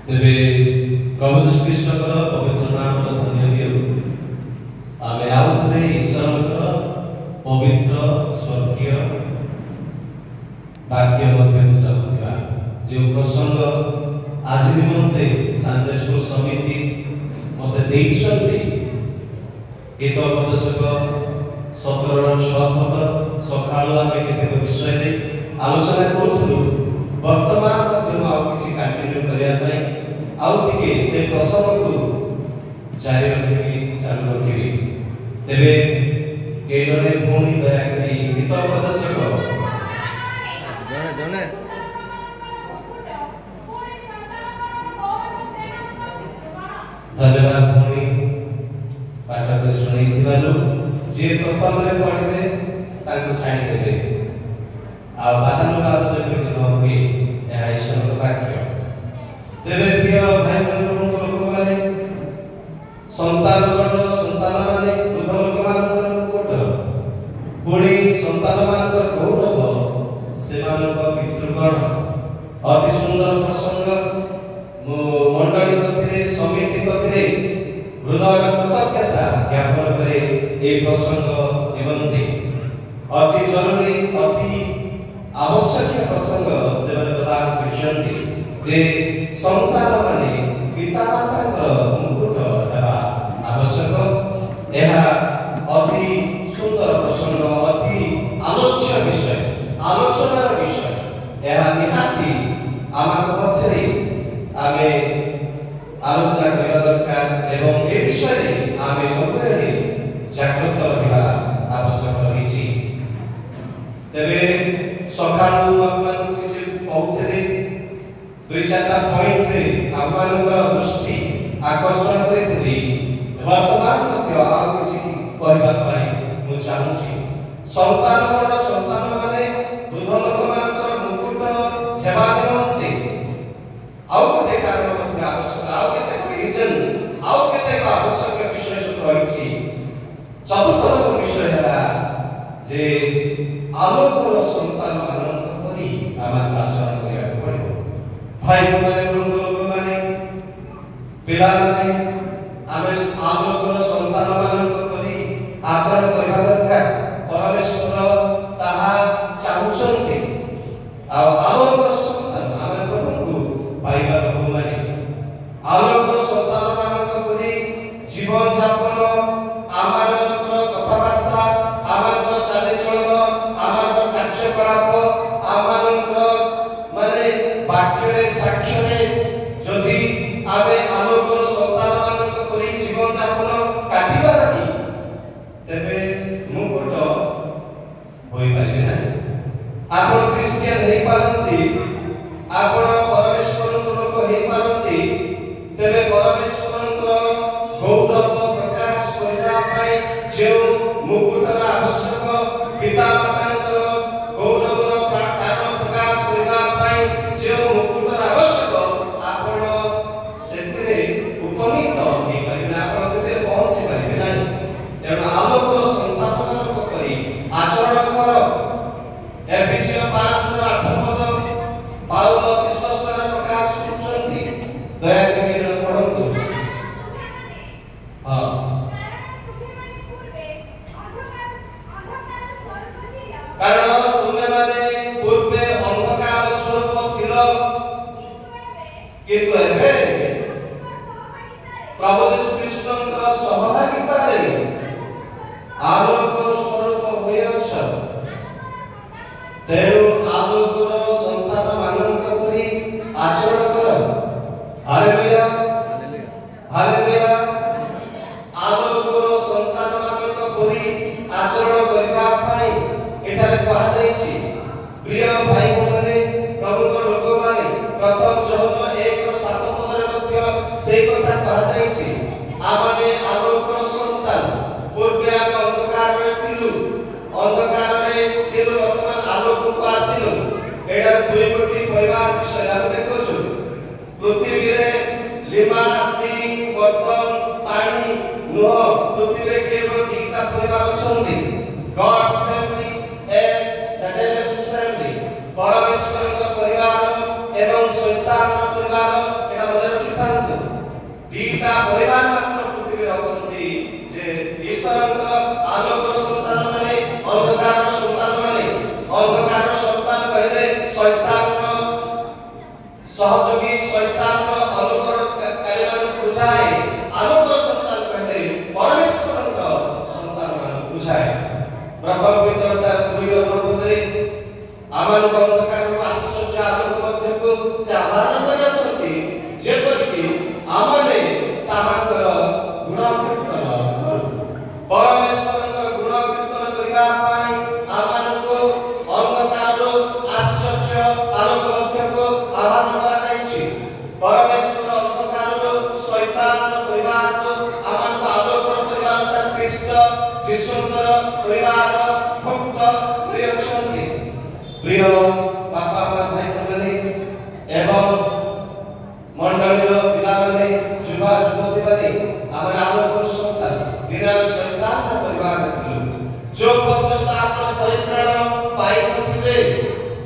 तेरे प्रभु यीशु कृष्ण पवित्र नाम धन्य हो आमे आउथरे ईश्वर पवित्र स्वर्गीय वाक्य मध्य जाऊथिबा जो प्रसंग आज निमंते संदेशपुर समिति मते देइछन्ति गीत उपदेशक 17 पद सकाळु आमे केतेक विषय रे आलोचना करूथलु वर्तमान मध्य आउ किसी कंटिन्यू करिया पई आउ टिके से प्रसंग को जारी रखिबी चालू रखिबी तेबे केरले भूमि दया करी गीत उपदेशक जने धन्यवाद भूमि पाठक सुनी थिबालु जे प्रथम रे पढिबे ताको छाडी देबे आ बादानुवाद जब न हुए यह ईश्वर वाक्य तेरे प्रिय भाई बहन लोक माने संतान माने वृद्ध लोक मानकर मुकुट पुणी संतान मानकर गौरव सेमानक पितृगण अति सुंदर प्रसंग मंडली कथिरे समिति कथिरे हृदय कृतज्ञता ज्ञापन करे ए प्रसंग निबंधी अति जरूरी अति आवश्यक प्रसंग से प्रदान करछन्ति जे संतान माने पिता माताकर मुकुट हेबा आवश्यक एहा अति सुंदर प्रसंग अति आलोच्य विषय आलोचनार विषय एहा निहाती आमाक मध्यरे आमे आलोचना କରିବା दरकार एवं ए विषय आमे सबरे जागृत रहिबा आवश्यक रहिछि तेबे सकाळु आपन किसी पहुथले दुई चारटा पॉइंट रे आपनकर दृष्टि आकर्षण करितली वर्तमान मध्य आ किसी कहबा पई मु चाहूछी संतान माने वृद्ध लोक मानकर मुकुट हेबा निमंते आउ गोटे कारण मध्य आवश्यक आउ केते रीजन्स आउ केते आवश्यक विषय सब रहिछि चतुर्थ नंबर विषय हला जे आलोकर संतान मानक परि आमान आचरण करिया पड़िबो भाई माने वृद्ध लोक माने पिला माने आमे आलोकर संतान मानक परि आचरण करिबा दरकार परमेश्वर ताहा चाहुचन्ति आ आलोकर संतान आमे प्रभुଙ୍କୁ पाइबा प्रभु माने आलोकर संतान मानक परि जीवन यापन आमानकर कथाबार्ता आमानकर चालीचलन आमानकर कार्यकलाप आमानकर माने वाक्यरे साक्ष्यरे जदि आमे आलोकर संतान मानक परि जीवन यापन काटिबा नाही तेबे मुकुट होई पाइबे ना आपण क्रिश्चियन हेई पारंती आपण परमेश्वरक लोक हेई पारंती तेबे परमेश्वरक गौरव प्रकाश करिया पई जे मुकुटर आवश्यक पिता मातांकर गौरवर कारण प्रकाश करिया पई जे मुकुटर आवश्यक आपण सेतिरे उपनीत हेई पाइबे ना आपण सेतिरे पहुंची पाइबे ना तेणु आलोकर संतान मानक परि आचरण कर एफिसियो 5:8 पद पाउल विश्वासकर प्रकाश करछन्ति दया करि पढन्तु हां कारण तुमे माने पूर्वे अंधकार स्वरूप थिलो किंतु एबे प्रभु यीशु कृष्णकर सहभागिता रे आलोक स्वरूप होयछ तेणु आलोकर संतान मानक परि आचरण कर हालेलुया हालेलुया आलोकर संतान मानक परि आचरण करिबा पई एठारे कहा जाईछि प्रिय भाई माने प्रभुकर लोक माने प्रथम जोहन 1:7 पदरे मध्य सेई कथा कहा जाईछि आमाने आलोकर संतान पूर्वे आमे अंधकार रे थिलु अंधकार रे थिलु वर्तमान आलोक को आसिलु एडा दुई गोटी परिवार विषय हम देखोछु पृथ्वी रे लिमा सी बर्तन पानी नुह पृथ्वी रे केवल तीनटा परिवार अछंती God's family and the devil's family परमेश्वरक परिवार एवं शैतान परिवार एटा मने दिटा परिवार मात्र पृथ्वी रे अछंती जे ईश्वरଙ୍କର आलोकर संतान माने अंधकार संतान माने अंधकार संतान कहले शैतानର सहयोगी शैतानର आलोकर कार्यमान बुझाए आलोकर संतान कहले परमेश्वरଙ୍କ संतान मान बुझाए प्रथम विद्याता 2 रे आमान अंधकार आश्चर्य आलोक मध्यको से आह्वान करि अछंती जेपरिकि आमाने ताहाकर गुण कीर्तन परमेश्वरଙ୍କ गुण कीर्तन करिबा पई आमानको अंधकार आश्चर्य आलोक मध्यको आह्वान करा जायछि परमेश्वर अंधकार शैतान परिवार आमान आलोक परिवार ख्रीष्ट जीशुଙ୍କର परिवार भक्त प्रिय छथि प्रिय बापा भाई बहनी एवं मंडलीर पिलाମାନେ युवा युवती माने आम आलोक संतान दिनार शैतान परिवार थिलु जो पर्यंत आपण परित्राण पाई नथिले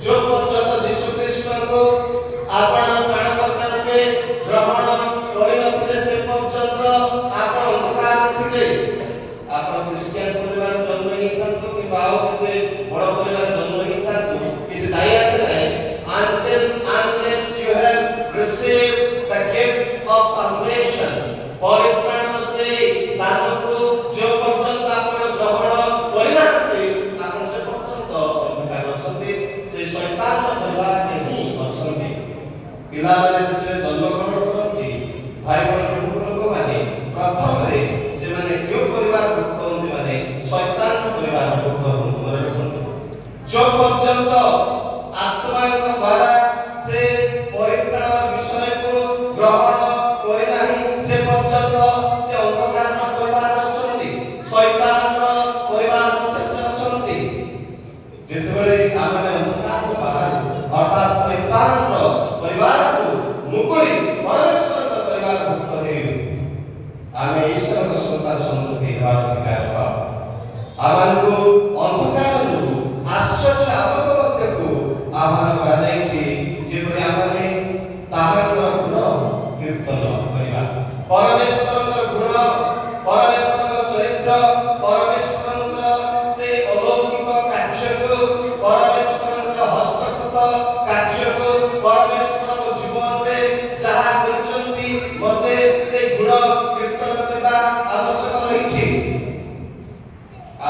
जो पर्यंत यीशु ख्रीष्ट को आपण प्राणकर्ता रूपे ग्रहण करि नथिले से पर्यंत आपण अंधकार थिले आपण क्रिश्चियन परिवार जन्म ही थांतो कि बाओ के बड़ परिवार जन्म ही थांतो किसी दाई आसे नहीं until unless you have received the gift of salvation परित्राण से दान को जो पर्यंत आपण ग्रहण करिनाते आपण से पर्यंत अंधकार अछंती से शैतान परिवार नहीं अछंती पिला माने जते जन्म ग्रहण करंती भाई बहन लोक माने प्रथम रे से माने क्यों परिवार भुक्त होंती माने शैतान परिवार भुक्त होंती जो पर्यंत आत्मा द्वारा से परित्राण विषय को ग्रहण करे नाही से पर्यंत से अंधकार परिवार अछंती शैतान परिवार मध्य से अछंती जेतबेले आमे अंधकार को बाहर अर्थात शैतान परिवार को मुकुली परमेश्वर का परिवार भुक्त हे आमे ईश्वर का संतान संतति हेबार अधिकार आमान को अंधकार को आश्चर्य आलोक मध्य को आह्वान करा जायछि जेपरि आमाने ताहार गुण कीर्तन करिबा परमेश्वरଙ୍କ गुण परमेश्वरଙ୍କ चरित्र परमेश्वरଙ୍କ से अलौकिक कार्य को परमेश्वरଙ୍କ हस्तकृत कार्य को परमेश्वरଙ୍କ जीवन रे जहा करछंती मते से गुण कीर्तन करिबा आवश्यक रहिछि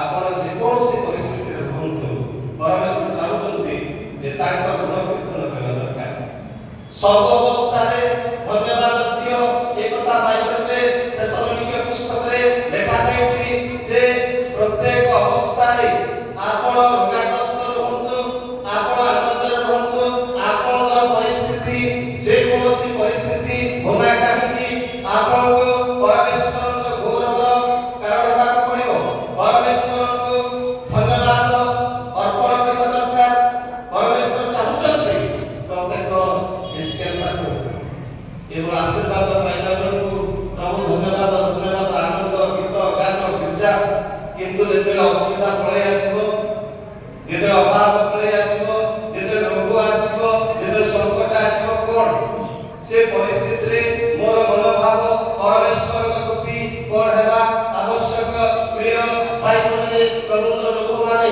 आपण जे कोनोसी परिस्थिति रे रहंतु परमेश्वर चाहउछंती जे तांकर गुण कीर्तन करबा दरकार सब अवस्था रे धन्यवाद दियो एकता बाइबल रे थेसलोनिके पुस्तक रे लिखा जायछि जे प्रत्येक अवस्था रे आपण रोगाग्रस्त रहंतु आपण आनंद रे रहंतु आपनर परिस्थिति जे कोनोसी परिस्थिति होना काहेकि आपण को परमेश्वरଙ୍କ गौरवर कारण हेबा पड़िबो परमेश्वरଙ୍କୁ धन्यवाद अर्पण करबा दरकार परमेश्वर चाहउछंती प्रत्येक क्रिश्चियन को केवल आशीर्वाद पाइला बेलू प्रभु धन्यवाद धन्यवाद आनंद गीत गान गिर्जा किंतु जेते असुविधा पळे आसीबो जेते अभाव पळे आसीबो जेते रोग आसीबो जेते संकट आसीबो कोन से परिस्थिति रे मोर मनोभाव परमेश्वर प्रति कोन हेबा आवश्यक प्रिय भाई बहन प्रभुतर लोक माने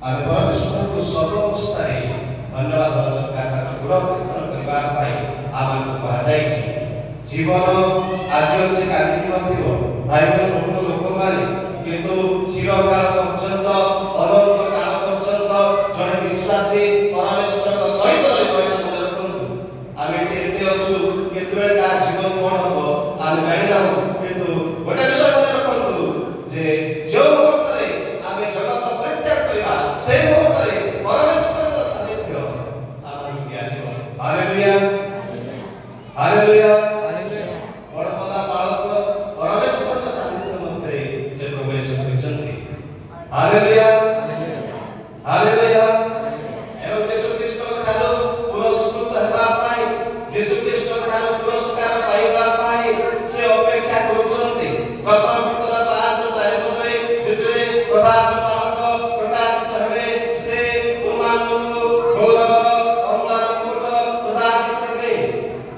आमे परमेश्वर को सब अवस्था रे धन्यवाद दरकार गुण कीर्तन करबा भाई आमान को जायछि जीवन आज अछि काली की नथिबो भाई बहन लोक माने किंतु चिरकाल पर्यंत अनंत काल पर्यंत जने विश्वासी परमेश्वर को सहित रहइबा मन रखंतु आमे केते अछु केतबे का जीवन कोन हो आमे जानिना किंतु गोटे विषय मन रखंतु जे जो मुहूर्त रे आमे जगत परित्याग करिबा से मुहूर्त रे परमेश्वर का सानिध्य आमे दिया जीवन हालेलुया हालेलुया बड़पदा बालक परमेश्वर का सानिध्य मध्य से प्रवेश करछन्ति हालेलुया हालेलुया एवं यीशु ख्रीष्ट ठारो पुरस्कृत हेबा पाई यीशु ख्रीष्ट ठारो पुरस्कार पाइबा पाई से अपेक्षा करूछन्ति प्रथम पितर 5-4 पदरे जेते प्रधान बालक प्रकाशित हेबे से तुमाननु गौरव अम्लान मुकुट प्रदान करबे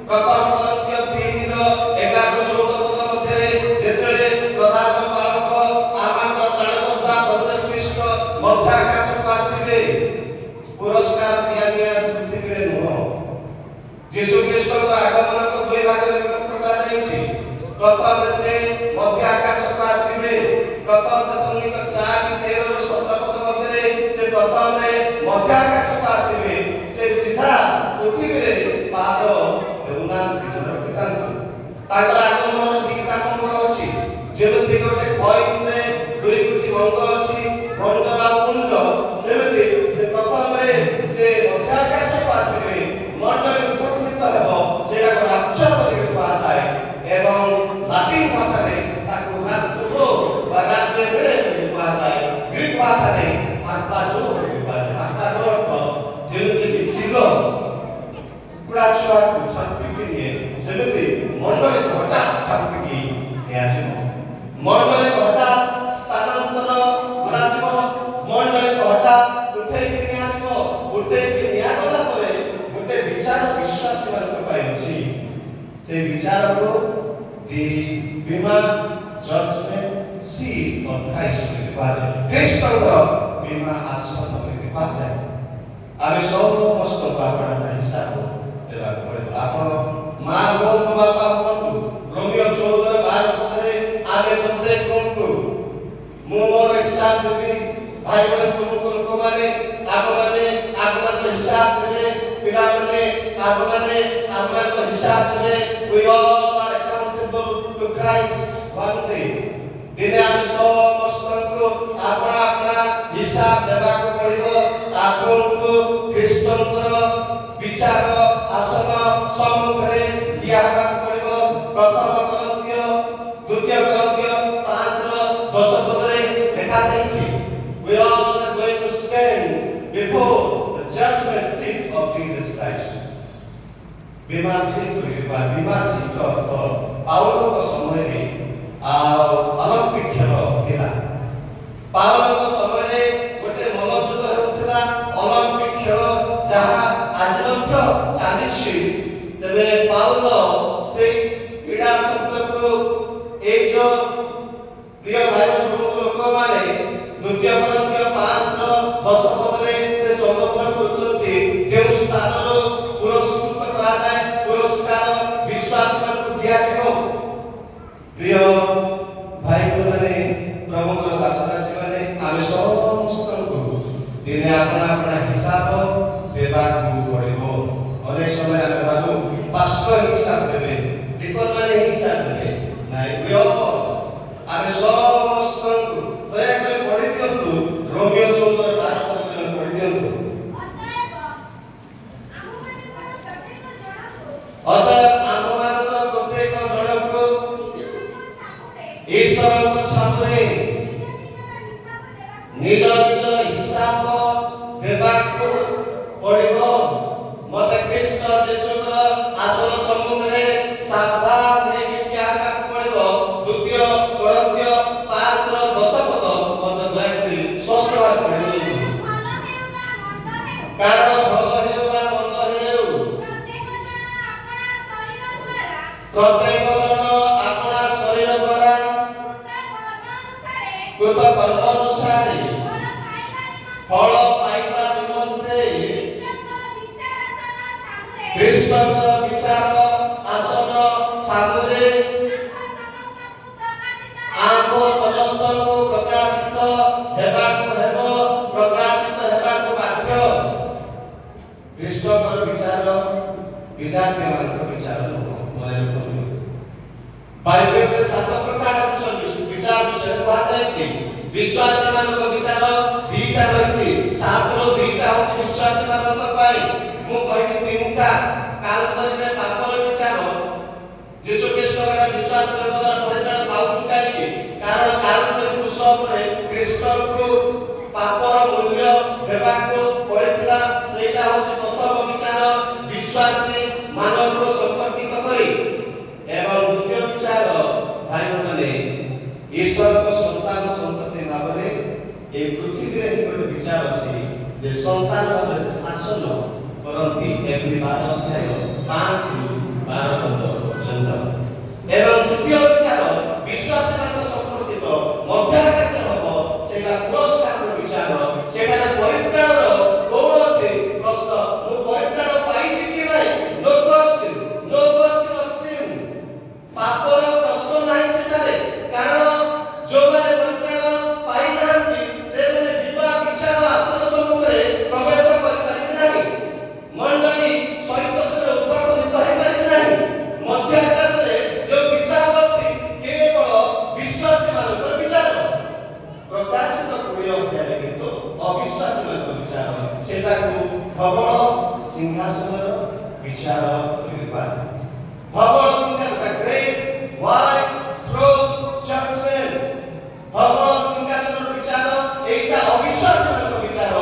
प्रथम पदत्य 3 पुरस्कार दिया गया पृथ्वी रे नुह यीशु ख्रीष्ट को आगमन को दुई भाग रे विभक्त करा जायछि प्रथम से मध्य आकाश को आसीबे प्रथम दशमिक 4:13 ରୁ 17 पद मध्य से प्रथम रे मध्य आकाश को आसीबे से सीधा पृथ्वी रे पाद देउना दिन रखितांत ताकर आगमन दीटा मंग अछि जेमति गोटे खइन रे दुई गुटी मंग अछि खंड आ पुंज सेमति से प्रथम रे से मध्य आकाश को आसीबे मंडल उत्पन्नित हेबो सेटा को राक्षस करि कुआ जाय एवं लातिन भाषा रे ताको रात्रो बा रात्रे रे कुआ जाय ग्रीक भाषा रे हाकाजो कुआ जाय हाकाजो अर्थ जेमति कि चिलो कुड़ा छुआ को छापी के लिए सेमति मंडल घटा छापी की नियाजिबो मंडल घटा स्थानांतर कराजिबो मंडल घटा उठै के नियाजिबो उठै के नियागला परे गोटे विचार विश्वासी मान पाइ अछि से विचार को the bima judgment seat of Christ Christ को bima आसन में बात है आमे सब मस्त बापड़ा हिसाब देला पड़े आपण मां बोलतो बापा बोलतो रोमियो 14:12 रे आमे प्रत्येक को मु मोर हिसाब देबी भाई बहन को माने आपण हिसाब देबे पिला माने आपण हिसाब देबे we all are accountable to Christ one day दिने आमे समस्त को अपना हिसाब देबा को पड़िबो आपण को ख्रीष्टंकर विचार आसन सम्मुख रे दियाबा को पड़िबो प्रथम करंतिय द्वितीय करंतिय 5:10 पद रे लिखा जायछि we all are going to stand before the judgment seat of Jesus Christ विमासित पाउल को समय रे ओलंपिक खेल थिला पाउल को समय रे गोटे मनोजुद्ध होथिला ओलंपिक खेल जहा आज मध्य चालिछि तबे पाउल से क्रीड़ा शब्द को एक जो प्रिय भाई लोक माने द्वितीय करंतिय 5:10 पद रे से संबोधन करछथि जे स्थान रो पुरस्कृत करा जाय पुरस्कार विश्वास को दिया जिवो प्रिय भाई माने प्रभु को दासदासी माने आमे समस्त को दिने अपना हिसाब देबा को पड़िबो अनेक समय आमे बाबू पास्टर हिसाब देबे डिकन माने हिसाब देबे नाइ प्रिय आमे समस्त को दया कर पढ़ि दियंतु रोमियो 14:12 पद पढ़ि दियंतु अतएव आममानकर प्रत्येक जनक ईश्वरक सामने निज हिसाब देबाको पड़िबो मते कृष्ण यीशुकर आसन सम्मुख रे सावधान हे विद्याका पड़िबो द्वितीय करंतिय 5:10 पद मते दया करी षष्ठ बार पढ़िबो कारण भल हेउ बा मंद हेउ प्रत्येक जन अपना शरीर द्वारा कृत कर्म अनुसार फल पाइबा निमंते कृष्णकर विचार आसन सामने आको समस्त को प्रकाशित हेबाको हेबो प्रकाशित हेबाको बाध्य कृष्णकर विचार के मात्र विचार मने रखो बाइबल में 7 प्रकार विचार विषय कहा जायछि विश्वासी मानक विचार दीटा रहिछि 7 रो दीटा होछि विश्वासी मानक पाई मु कहि तीनटा काल करिले पापर विचार यीशु ख्रीष्ट रा विश्वास करबा द्वारा परित्राण पाउछु काहे कारण काल करिले सब रे ख्रीष्ट को पापर मूल्य देबा को पड़ितला सेटा होछि प्रथम विचार विश्वासी मानव को संपर्कित करी एवं द्वितीय विचार भाई माने ईश्वर को संतान संतति भाबरे ए पृथ्वी रे एक विचार अछि जे संतान भाबरे से शासन करंती एवं 12 अध्याय 5 ରୁ 12 पद पर्यंत एवं तृतीय विचार विश्वासी मान संपर्कित मध्य आकाश हबो सेटा पुरस्कार विचार सेटा परित्राण कौन से ଧବଳ ସିଂହାସନର ବିଚାର କରିବା। ଧବଳ ସିଂହାସନ ଗ୍ରେଟ୍ ହ୍ୱାଇଟ୍ ଥ୍ରୋନ୍ ଜଜମେଣ୍ଟ। ଧବଳ ସିଂହାସନର ବିଚାର ଏଇଟା ଅବିଶ୍ୱାସୀମାନଙ୍କ ବିଚାର।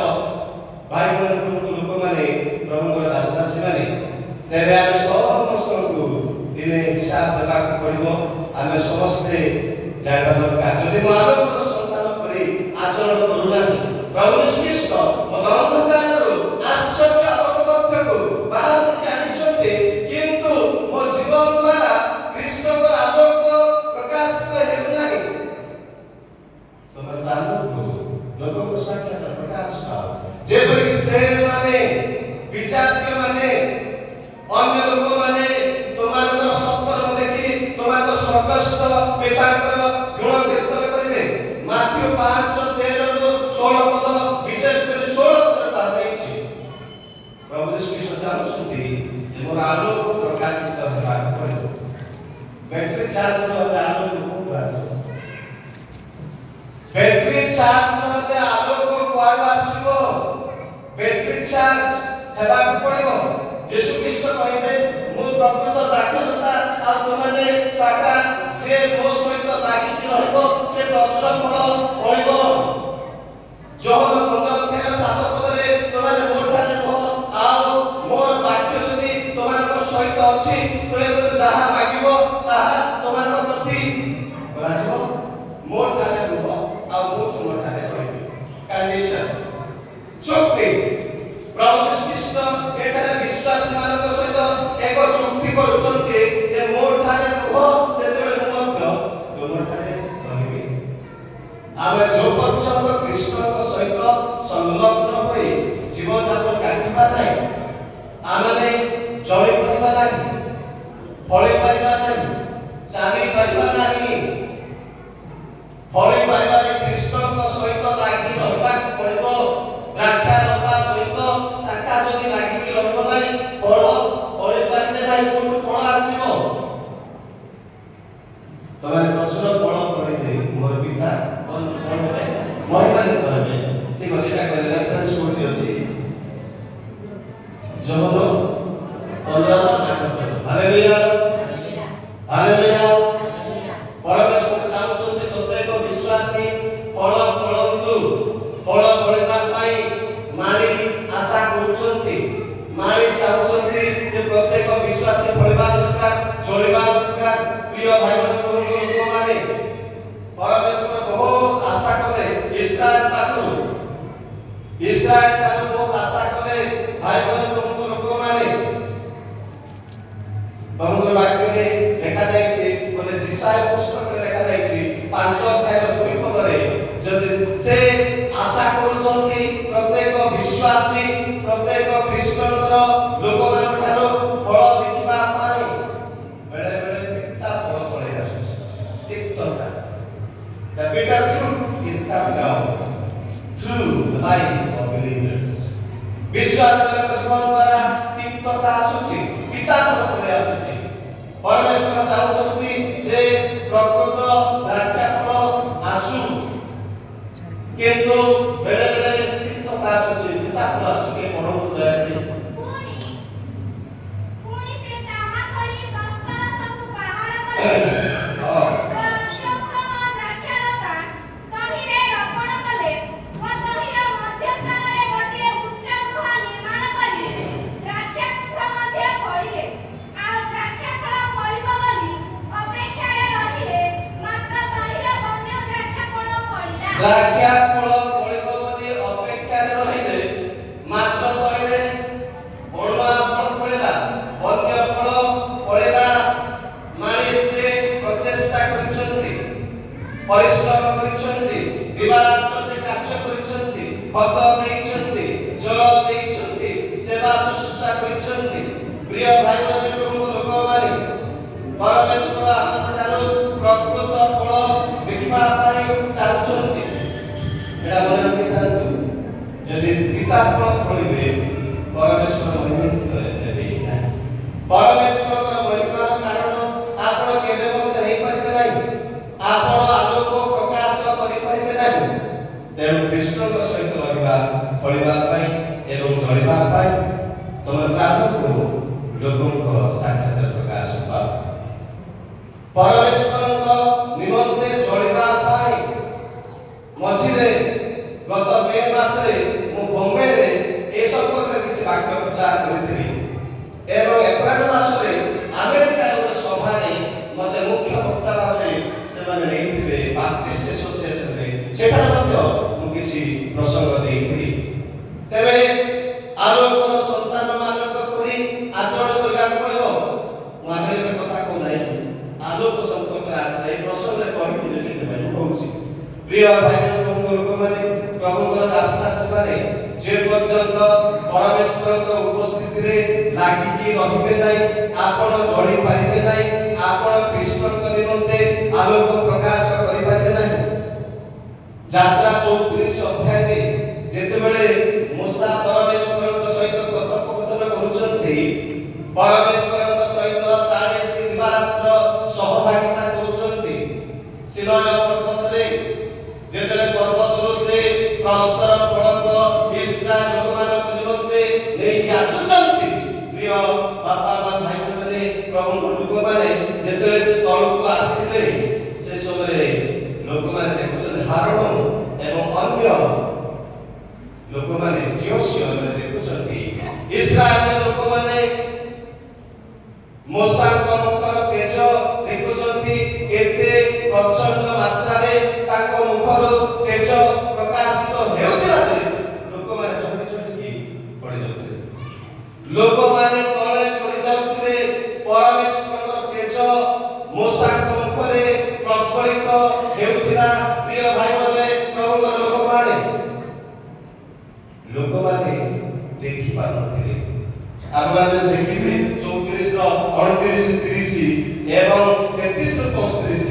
ଭାଇ ଭଉଣୀ ଲୋକମାନେ ପ୍ରଭୁଙ୍କର ଦାସଦାସୀମାନେ ତେବେ ଆମେ ସମସ୍ତଙ୍କୁ ଦିନେ ହିସାବ ଦେବାକୁ ପଡ଼ିବ। ଆମେ ସମସ୍ତେ ଜାଣିବା ଦରକାର ଯଦି ମୁଁ ଆଲୋକର ସନ୍ତାନ କରି ଆଚରଣ କରୁନାହିଁ ପ୍ରଭୁ ଖ୍ରୀଷ୍ଟ ମୋତେ ଅନ୍ଧକାରରୁ ଆଶ୍ଚର୍ଯ୍ୟ ଆଲୋକ ମଧ୍ୟକୁ ବାହାରକୁ ଆଣିଛନ୍ତି କିନ୍ତୁ ମୋ ଜୀବନ ଦ୍ୱାରା ଖ୍ରୀଷ୍ଟଙ୍କର ଆଲୋକ ପ୍ରକାଶିତ ହେଉନାହିଁ ତମେ ଆଲୋକ ଲୋକଙ୍କୁ ସାକ୍ଷାତ ପ୍ରକାଶ ପାଅ ଯେପରି ସେମାନେ ବିଜାତୀୟ ମାନେ ଅନ୍ୟ ଲୋକମାନେ ତୁମମାନଙ୍କ ସତ୍କର୍ମ ଦେଖି ତୁମମାନଙ୍କ ସ୍ୱର୍ଗସ୍ଥ ପିତାଙ୍କର ଗୁଣ କୀର୍ତ୍ତନ କରିବେ। ମାଥ୍ୟୁ 5:13-16 ପଦ ବିଶେଷ କରି 16 ପଦରେ କୁହାଯାଇଛି ପ୍ରଭୁ ଖ୍ରୀଷ୍ଟ ଚାହୁଁଛନ୍ତି ଯେ ମୋର ଆଲୋକ ପ୍ରକାଶିତ ହେବାକୁ ପଡ଼ିବ। ବ୍ୟାଟେରୀ ଚାର୍ଜ ନହେଲେ ଆଲୋକ କୋଉଠୁ ଆସିବ? ବ୍ୟାଟେରୀ ଚାର୍ଜ ନହେଲେ ଆଲୋକ କୁଆଡ଼ୁ ଆସିବ? ବ୍ୟାଟେରୀ ଚାର୍ଜ ହେବାକୁ ପଡ଼ିବ। ଯୀଶୁ ଖ୍ରୀଷ୍ଟ କହିଲେ ମୁଁ ପ୍ରକୃତ ଦାଖଲତା ଆଉ ତୁମମାନେ ଶାଖା ଯେ ମୋ ସହିତ ଲାଗିକି ରହିବ ସେ ପ୍ରଚୁର ଫଳ ଫଳିବ। ଯୋହନ 15:7 ପଦରେ ତୁମମାନେ ମୋ ଠାରେ ରୁହ ଆଉ ମୋର ବାକ୍ୟ ଯଦି ତୁମମାନଙ୍କ ସହିତ ଅଛି ତୁମେ ଯାହା ମାଗିବ ତାହା ତୁମମାନଙ୍କ ପ୍ରତି କରାଯିବ। ମୋ ଠାରେ ରୁହ ଆଉ ମୁଁ ତୁମ ଠାରେ ରହିବି। କଣ୍ଡିସନ ଚୁକ୍ତି ପ୍ରଭୁ ଖ୍ରୀଷ୍ଟ ଏଠାରେ ବିଶ୍ୱାସୀମାନଙ୍କ ସହିତ ଏକ ଚୁକ୍ତି କରୁଛନ୍ତି ଯେ ମୋ ଠାରେ ରୁହ ସେତେବେଳେ ମୁଁ ମଧ୍ୟ ତୁମ ଠାରେ ରହିବି। ଆମେ ଯେଉଁ ପର୍ଯ୍ୟନ୍ତ ଖ୍ରୀଷ୍ଟଙ୍କ ସହିତ ସଂଲଗ୍ନ ହୋଇ ଜୀବନଯାପନ କାଟିବା ନାହିଁ ଆମେ ଚଳିପାରିବା ନାହିଁ ଫଳି ପାରିବା ନାହିଁ ଚାଲିପାରିବା ନାହିଁ। ଫଳି ପାରିବାରେ ଖ୍ରୀଷ୍ଟଙ୍କ ସହିତ ଲାଗି ରହିବାକୁ ପଡ଼ିବ। ଦ୍ରାକ୍ଷା ଲତା ସହିତ ଶାଖା ଯଦି ଲାଗିକି ରହିବ ନାହିଁ ଫଳ ଫଳି ପାରିବେ ନାହିଁ। କୋଉଠୁ ଫଳ ଆସିବ? ତମେ ପ୍ରଚୁର ଫଳ ଫଳିଲେ ମୋର ପିତା ମହିମାନ୍ୱିତ ହେବେ। ଠିକ ଅଛି ଏଇଟା କହିଲେ ରେଫରେନ୍ସ କୋଉଠି ଅଛି? ଯୋହନ 15:8। Hallelujah hallelujah. ପରମେଶ୍ୱର ଚାହୁଁଛନ୍ତି ପ୍ରତ୍ୟେକ ବିଶ୍ୱାସୀ ଫଳ ଫଳନ୍ତୁ। ଫଳ ଫଳିବା ପାଇଁ ମାଳି ଆଶା କରୁଛନ୍ତି। ମାଳି ଚାହୁଁଛନ୍ତି ଯେ ପ୍ରତ୍ୟେକ ବିଶ୍ୱାସୀ ଫଳିବା ଦରକାର ଚଳିବା ଦରକାର। ପ୍ରିୟ ଭାଇ ଲୋକମାନେ ପରମେଶ୍ୱର ବହୁତ ଆଶା କଲେ ଇସ୍ରାଏଲ ପାଖରୁ। ଇସ୍ରାଏଲ ଠାରୁ ବହୁତ ଆଶା କଲେ ଭାଇ ଲୋକମାନେ। ପ୍ରଭୁଙ୍କ ବାକ୍ୟରେ ଲେଖାଯାଇଛି ବୋଲେ ଜିସାୟ ପୁସ୍ତକରେ ଲେଖାଯାଇଛି 5:2 ପଦରେ ଯଦି ସେ ଆଶା କରୁଛନ୍ତି ପ୍ରତ୍ୟେକ ବିଶ୍ୱାସୀ ପ୍ରତ୍ୟେକ ଖ୍ରୀଷ୍ଟଙ୍କର ଲୋକମାନଙ୍କ ଠାରୁ ଫଳ ଦେଖିବା ପାଇଁ ବେଳେ ବେଳେ ପିତା ଫଳ ପଳେଇ ଆସୁଛି। ତିକ୍ତତା the bitter fruit is coming out through the life of believers। ବିଶ୍ୱାସୀମାନଙ୍କ ଜୀବନ ଦ୍ୱାରା ତିକ୍ତତା ଆସୁଛି ପିତା ଫଳ ପଳେଇ ଆସୁଛି। ପରମେଶ୍ୱର ଚାହୁଁଛନ୍ତି ଯେ ପ୍ରକୃତ ଦ୍ରାକ୍ଷା ଫଳ ଆସୁ କିନ୍ତୁ ବେଳେ ବେଳେ ତିକ୍ତତା ଆସୁଛି ପିତା ଫଳ ଆସୁଛି। ପଢ଼ନ୍ତୁ ଦୟାକରି। ପୁଣି ସେ ତାହା କରି ପ୍ରସ୍ତର ସବୁ ବାହାର କରି ସ୍ୱଚ୍ଛୋତ୍ତମ ଦ୍ରାକ୍ଷାଲତା ତହିଁରେ ରୋପଣ କଲେ ଓ ତହିଁର ମଧ୍ୟସ୍ଥାନରେ ଗୋଟିଏ ଉଚ୍ଚ ଗୃହ ନିର୍ମାଣ କରି ଦ୍ରାକ୍ଷାକୁଣ୍ଡ ମଧ୍ୟ ଖୋଳିଲେ। ଆଉ ଦ୍ରାକ୍ଷାଫଳ ଫଳିବ ବୋଲି ଅପେକ୍ଷାରେ ରହିଲେ ମାତ୍ର ତହିଁର ବନ୍ୟ ଦ୍ରାକ୍ଷାଫଳ ଫଳିଲା। ଦ୍ରାକ୍ଷା ଫଳ ଫଳିବ ବୋଲି ଅପେକ୍ଷାରେ ରହିଲେ ମାତ୍ର ତହିଁରେ ବଣୁଆ ଫଳ ଫଳିଲା ବନ୍ୟ ଫଳ ଫଳିଲା। ମାଳି ଏତେ ପ୍ରଚେଷ୍ଟା କରିଛନ୍ତି ପରିଶ୍ରମ କରିଛନ୍ତି ଦିବାରାତ୍ର ସେ କାର୍ଯ୍ୟ କରିଛନ୍ତି ଖତ ଦେଇଛନ୍ତି ଜଳ ଦେଇଛନ୍ତି ସେବା ଶୁଶ୍ରୂଷା କରିଛନ୍ତି। ପ୍ରିୟ ଭାଇ ଲୋକମାନେ ପରମେଶ୍ୱର ଆମଠାରୁ ପ୍ରକୃତ ଫଳ ଦେଖିବା ପାଇଁ ଚାହୁଁଛନ୍ତି। ଏଇଟା ମନେ ରଖିଥାନ୍ତୁ ଯଦି ପିତା ଫଳ ଫଳିବେ ପରମେଶ୍ୱର ମହିମାନ୍ୱିତ ହେବେ ନାହିଁ। ପରମେଶ୍ୱରଙ୍କର ମହିମାର କାରଣ ଆପଣ କେବେ ମଧ୍ୟ ହେଇପାରିବେ ନାହିଁ। ଆପଣ ଆଲୋକ ପ୍ରକାଶ କରିପାରିବେ ନାହିଁ। ତେଣୁ ଖ୍ରୀଷ୍ଟଙ୍କ ସହିତ ରହିବା ଫଳିବା ପାଇଁ ଏବଂ ଚଳିବା ପାଇଁ को लोगों को साक्षात प्रकाश पा परमेश्वर निमंते चलिबा पाई मझिरे गत मे मासरे मु बॉम्बे रे ए संपर्क किसी वाक्य प्रचार करिथिली एवं अप्रैल मासरे अमेरिका रो सभा रे मते मुख्य वक्ता भाबे से माने नेथिले बाप्टिस्ट एसोसिएशन रे सेटा मध्ये मु किसी प्रसंग देइथिली तबे आलोकर संतान मानक परि आचरण करबा पड़ो माने कथा को नै आलोक संपर्क आसे ए प्रसंग रे कहिथिले सेटा मैं कहूची प्रिय भाई बंधु लोक माने प्रभु दासता सेवारे जे पर्यंत परमेश्वर उपस्थिति रे लागि की रहिबे नै आपण जड़ी पाइबे नै आपण कृष्ण निमंते आलोक प्रकाश करि पाइबे नै यात्रा 34 अध्याय रे जेते बेले मूसा परमेश्वर सहित कथोपकथन करूछन्ती परमेश्वर सहित 40 दिवारात्र सहभागिता करूछन्ती सिनाय पर्वत रे जेते पर्वत रो से प्रस्तर फलक इस्राएल लोकमान निमंते नेकी आसुछन्ती प्रिय बापा भाई माने प्रभु लोक माने जेते से तळु को आसीले से सबरे लोक माने देखुछन हारण एवं अन्य लोक माने जियोसियन देखुछन्ती इस्राएल लोक माने मूसा को मुखर तेज देखुछन्ती केते प्रचंड मात्रा रे ताको मुखर तेज प्रकाशित हेउथिला जे लोक माने छोटी छोटी की पड़ी जाउथिले लोक माने तळे पड़ी जाउथिले परमेश्वर तेज मूसा को मुखरे प्रज्वलित हेउथिला प्रिय भाई माने प्रभु लोक माने देखि पारनथिले आगुआने देखिबे 34 रो 29 30 एवं 33 रो 35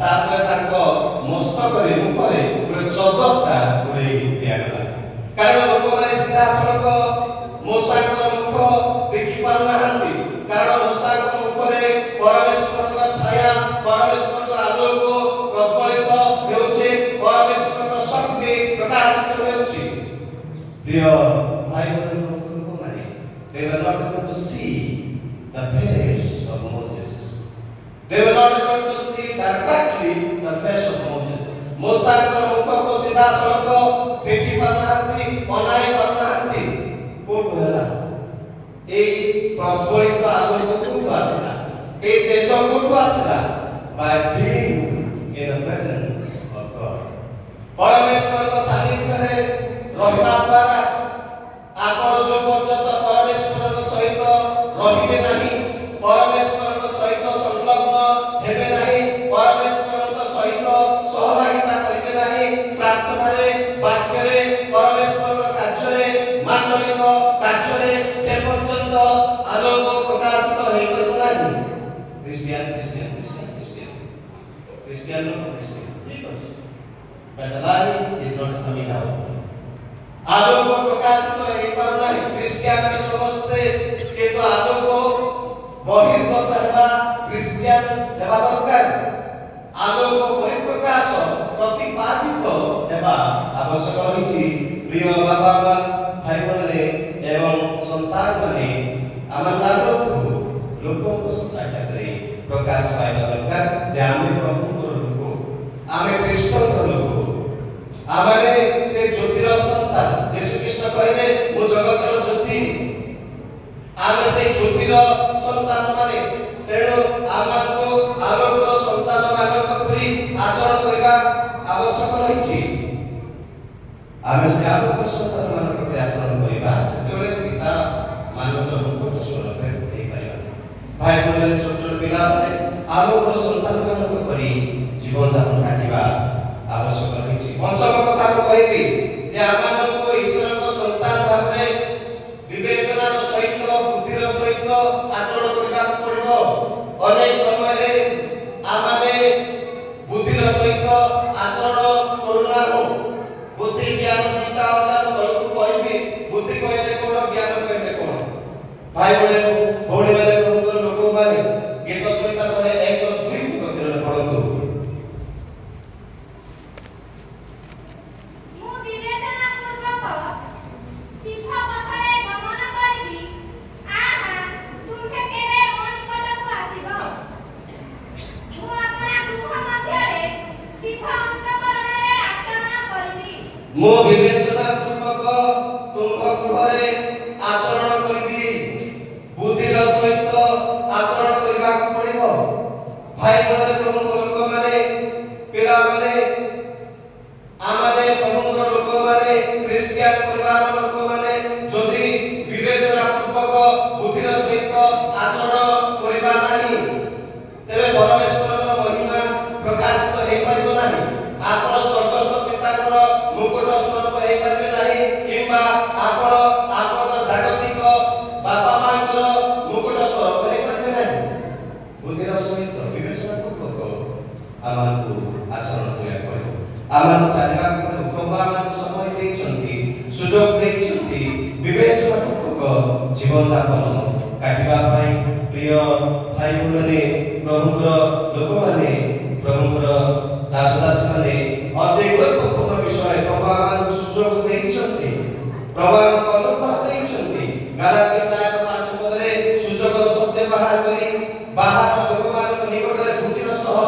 तापरे ताको मस्तक रे मुखरे पुरे 14टा पुरे दियागला कारण लोक माने सीधा सड़क मूसा को मुख देखि पारनाहंती कारण मूसा को मुखरे परमेश्वर छाया परमेश्वर आलोक प्रज्वलित हेउछि परमेश्वर शक्ति प्रकाशित हेउछि प्रिय भाई बंधु माने they were not able to see the face of Moses. They were not able to see directly the face of Moses. मूसा को मुख को सीधा सड़क देखि पारनाहंती अनाई पारनाहंती कोट होला ए प्रज्वलित आलोक कोट आसला ए तेज कोट आसला by being in the presence of God. परमेश्वर को सानिध्य रे रहना द्वारा आपण जो पर्यंत परमेश्वर सहित रहिबे नाही परमेश्वर सहित संलग्न हेबे नाही परमेश्वर सहित सहभागिता करिबे नाही प्रार्थना रे वाक्य रे परमेश्वर कार्य रे मांगलिक कार्य रे से पर्यंत आलोक प्रकाशित होई परबो नाही क्रिश्चियन ठीक अछि but the light is not coming out आलोक प्रकाशित होई पर नाही क्रिश्चियन समस्ते के तो आलोक बहिर्गत हेबा क्रिश्चियन हेबा दरकार आलोक परिप्रकाश प्रतिपादित हेबा आवश्यक रहिछि प्रिय बाबा भाई माने एवं संतान माने आमर आलोक लोक को सहायता करी प्रकाश पाइबा दरकार जे आमे प्रभु को लोक आमे कृष्ण को लोक आमाने से ज्योतिर संतान यीशु कृष्ण कहले ओ जगतर ज्योति आमे से ज्योतिर संतान माने तेणु आमाको आलोकर संतान मानक परि आचरण करबा आवश्यक रहिछि आमे जे आलोकर संतान मानक परि आचरण करबा सेतबे पिता मानक मुकुट स्वर पे देई परिबा भाई बंधु छोट पिला माने आलोकर संतान मानक परि जीवन यापन काटिबा आवश्यक रहिछि पंचम कथा को कहबी जे आमानको ईश्वर को संतान भाबरे विवेचना सहित बुद्धिर सहित आचरण करबा पड़िबो अनेक समय रे आमाने बुद्धिर सहित आचरण करूना हो बुद्धि ज्ञान चिंता अवदान तलकु कहबी बुद्धि कहले कोन ज्ञान कहले कोन भाई बड़े भौणी माने प्रभुर लोक माने गीत सहित 101 रो 2 पद पढ़ंतु विवेचना पूर्वक सिद्ध पथरे गमन करबी ମୋ ବିବେଚନା ପୂର୍ବକ ତୁମ୍ଭ ଗୃହରେ ଆଚରଣ କରିବି, ବୁଦ୍ଧିର ସହିତ ଆଚରଣ କରିବାକୁ ପଡ଼ିବ। ଭାଇ ଭଉଣୀ, ପ୍ରଭୁଙ୍କ ଲୋକମାନେ, ପିଲାମାନେ, ଆମେ ପ୍ରଭୁଙ୍କର ଲୋକମାନେ, ଖ୍ରୀଷ୍ଟିଆନ ପରିବାର ଲୋକମାନେ ଯଦି ବିବେଚନା ପୂର୍ବକ ବୁଦ୍ଧିର ସହିତ ଆଚରଣ କରିବା ନାହିଁ, ତେବେ ପରମେଶ୍ୱରର ମହିମା ପ୍ରକାଶିତ ହେଇପାରିବ ନାହିଁ। ଆପଣ ସ୍ୱର୍ଗସ୍ଥ ପିତାଙ୍କର ମୁକୁଟ ସ୍ୱରୂପ ହେଇପାରିବେ ନାହିଁ, କିମ୍ବା ଆପଣ ଆପଣଙ୍କର ଜାଗତିକ ବାପା ମାଙ୍କର ମୁକୁଟ ସ୍ୱରୂପ ହେଇପାରିବେ ନାହିଁ। ବୁଦ୍ଧିର ସହିତ ବିବେଚନା ପୂର୍ବକ ଆମକୁ ଆଚରଣ କରିବାକୁ ପଡ଼ିବ। ଆମକୁ ଚାଲିବାକୁ ପଡ଼ିବ। ପ୍ରଭୁ ଆମକୁ ସମୟ ଦେଇଛନ୍ତି, ସୁଯୋଗ ଦେଇଛନ୍ତି ବିବେଚନା ପୂର୍ବକ ଜୀବନଯାପନ କାଟିବା ପାଇଁ। ପ୍ରିୟ ଭାଇ ଭଉଣୀମାନେ, ପ୍ରଭୁଙ୍କର ଲୋକମାନେ, ପ୍ରଭୁଙ୍କର ଦାସଦାସୀମାନେ, ଅତି ଗୁରୁତ୍ୱପୂର୍ଣ୍ଣ ବିଷୟ ପ୍ରଭୁ ଆମକୁ ସୁଯୋଗ ଦେଇଛନ୍ତି, ପ୍ରଭୁ ଆମକୁ ଅନୁଗ୍ରହ ଦେଇଛନ୍ତି। ଗାଲାତ୍ୟ 4:5 ସୁଯୋଗର ସଦ୍ବ୍ୟବହାର କରି ବାହାର ଲୋକମାନଙ୍କ ନିକଟରେ ବୁଦ୍ଧିର ସହ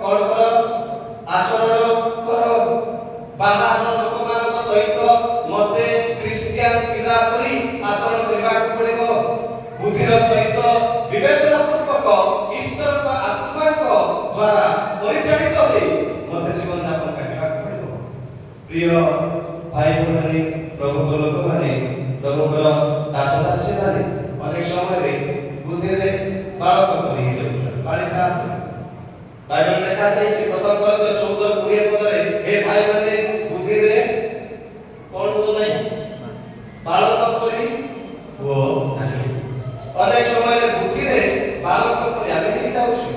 କଣ କର? ଆଚରଣ କର। ବାହାର ଲୋକମାନଙ୍କ ସହିତ ମତେ ଖ୍ରୀଷ୍ଟିଆନ ପିଲା ପରି ଆଚରଣ କରିବାକୁ ପଡ଼ିବ। ବୁଦ୍ଧିର ସହିତ ବିବେଚନା ପୂର୍ବକ ଈଶ୍ୱରଙ୍କ ଆତ୍ମାଙ୍କ ଦ୍ୱାରା ପରିଚାଳିତ ହୋଇ ମତେ ଜୀବନ ଯାପନ କରିବାକୁ ପଡ଼ିବ। ପ୍ରିୟ ଭାଇ ଭଉଣୀମାନେ, ପ୍ରଭୁଙ୍କ ଲୋକମାନେ, ପ୍ରଭୁଙ୍କର ଦାସଦାସୀମାନେ ଅନେକ ସମୟରେ ବୁଦ୍ଧିରେ ବାଳକ କରି ଯାଉଛନ୍ତି, ବାଳିକା। ବାଇବେଲ ଲେଖା ଯାଇଛି ପ୍ରଥମ କରନ୍ଥୀୟ 14:20 ହେ ଭାଇମାନେ, ବୁଦ୍ଧିରେ କଣ ହୁଅ ନାହିଁ? ବାଳକ ପରି ହୁଅ ନାହିଁ। ଅନେକ ସମୟରେ ବୁଦ୍ଧିରେ ବାଳକ ପରି ଆମେ ହେଇଯାଉଛୁ।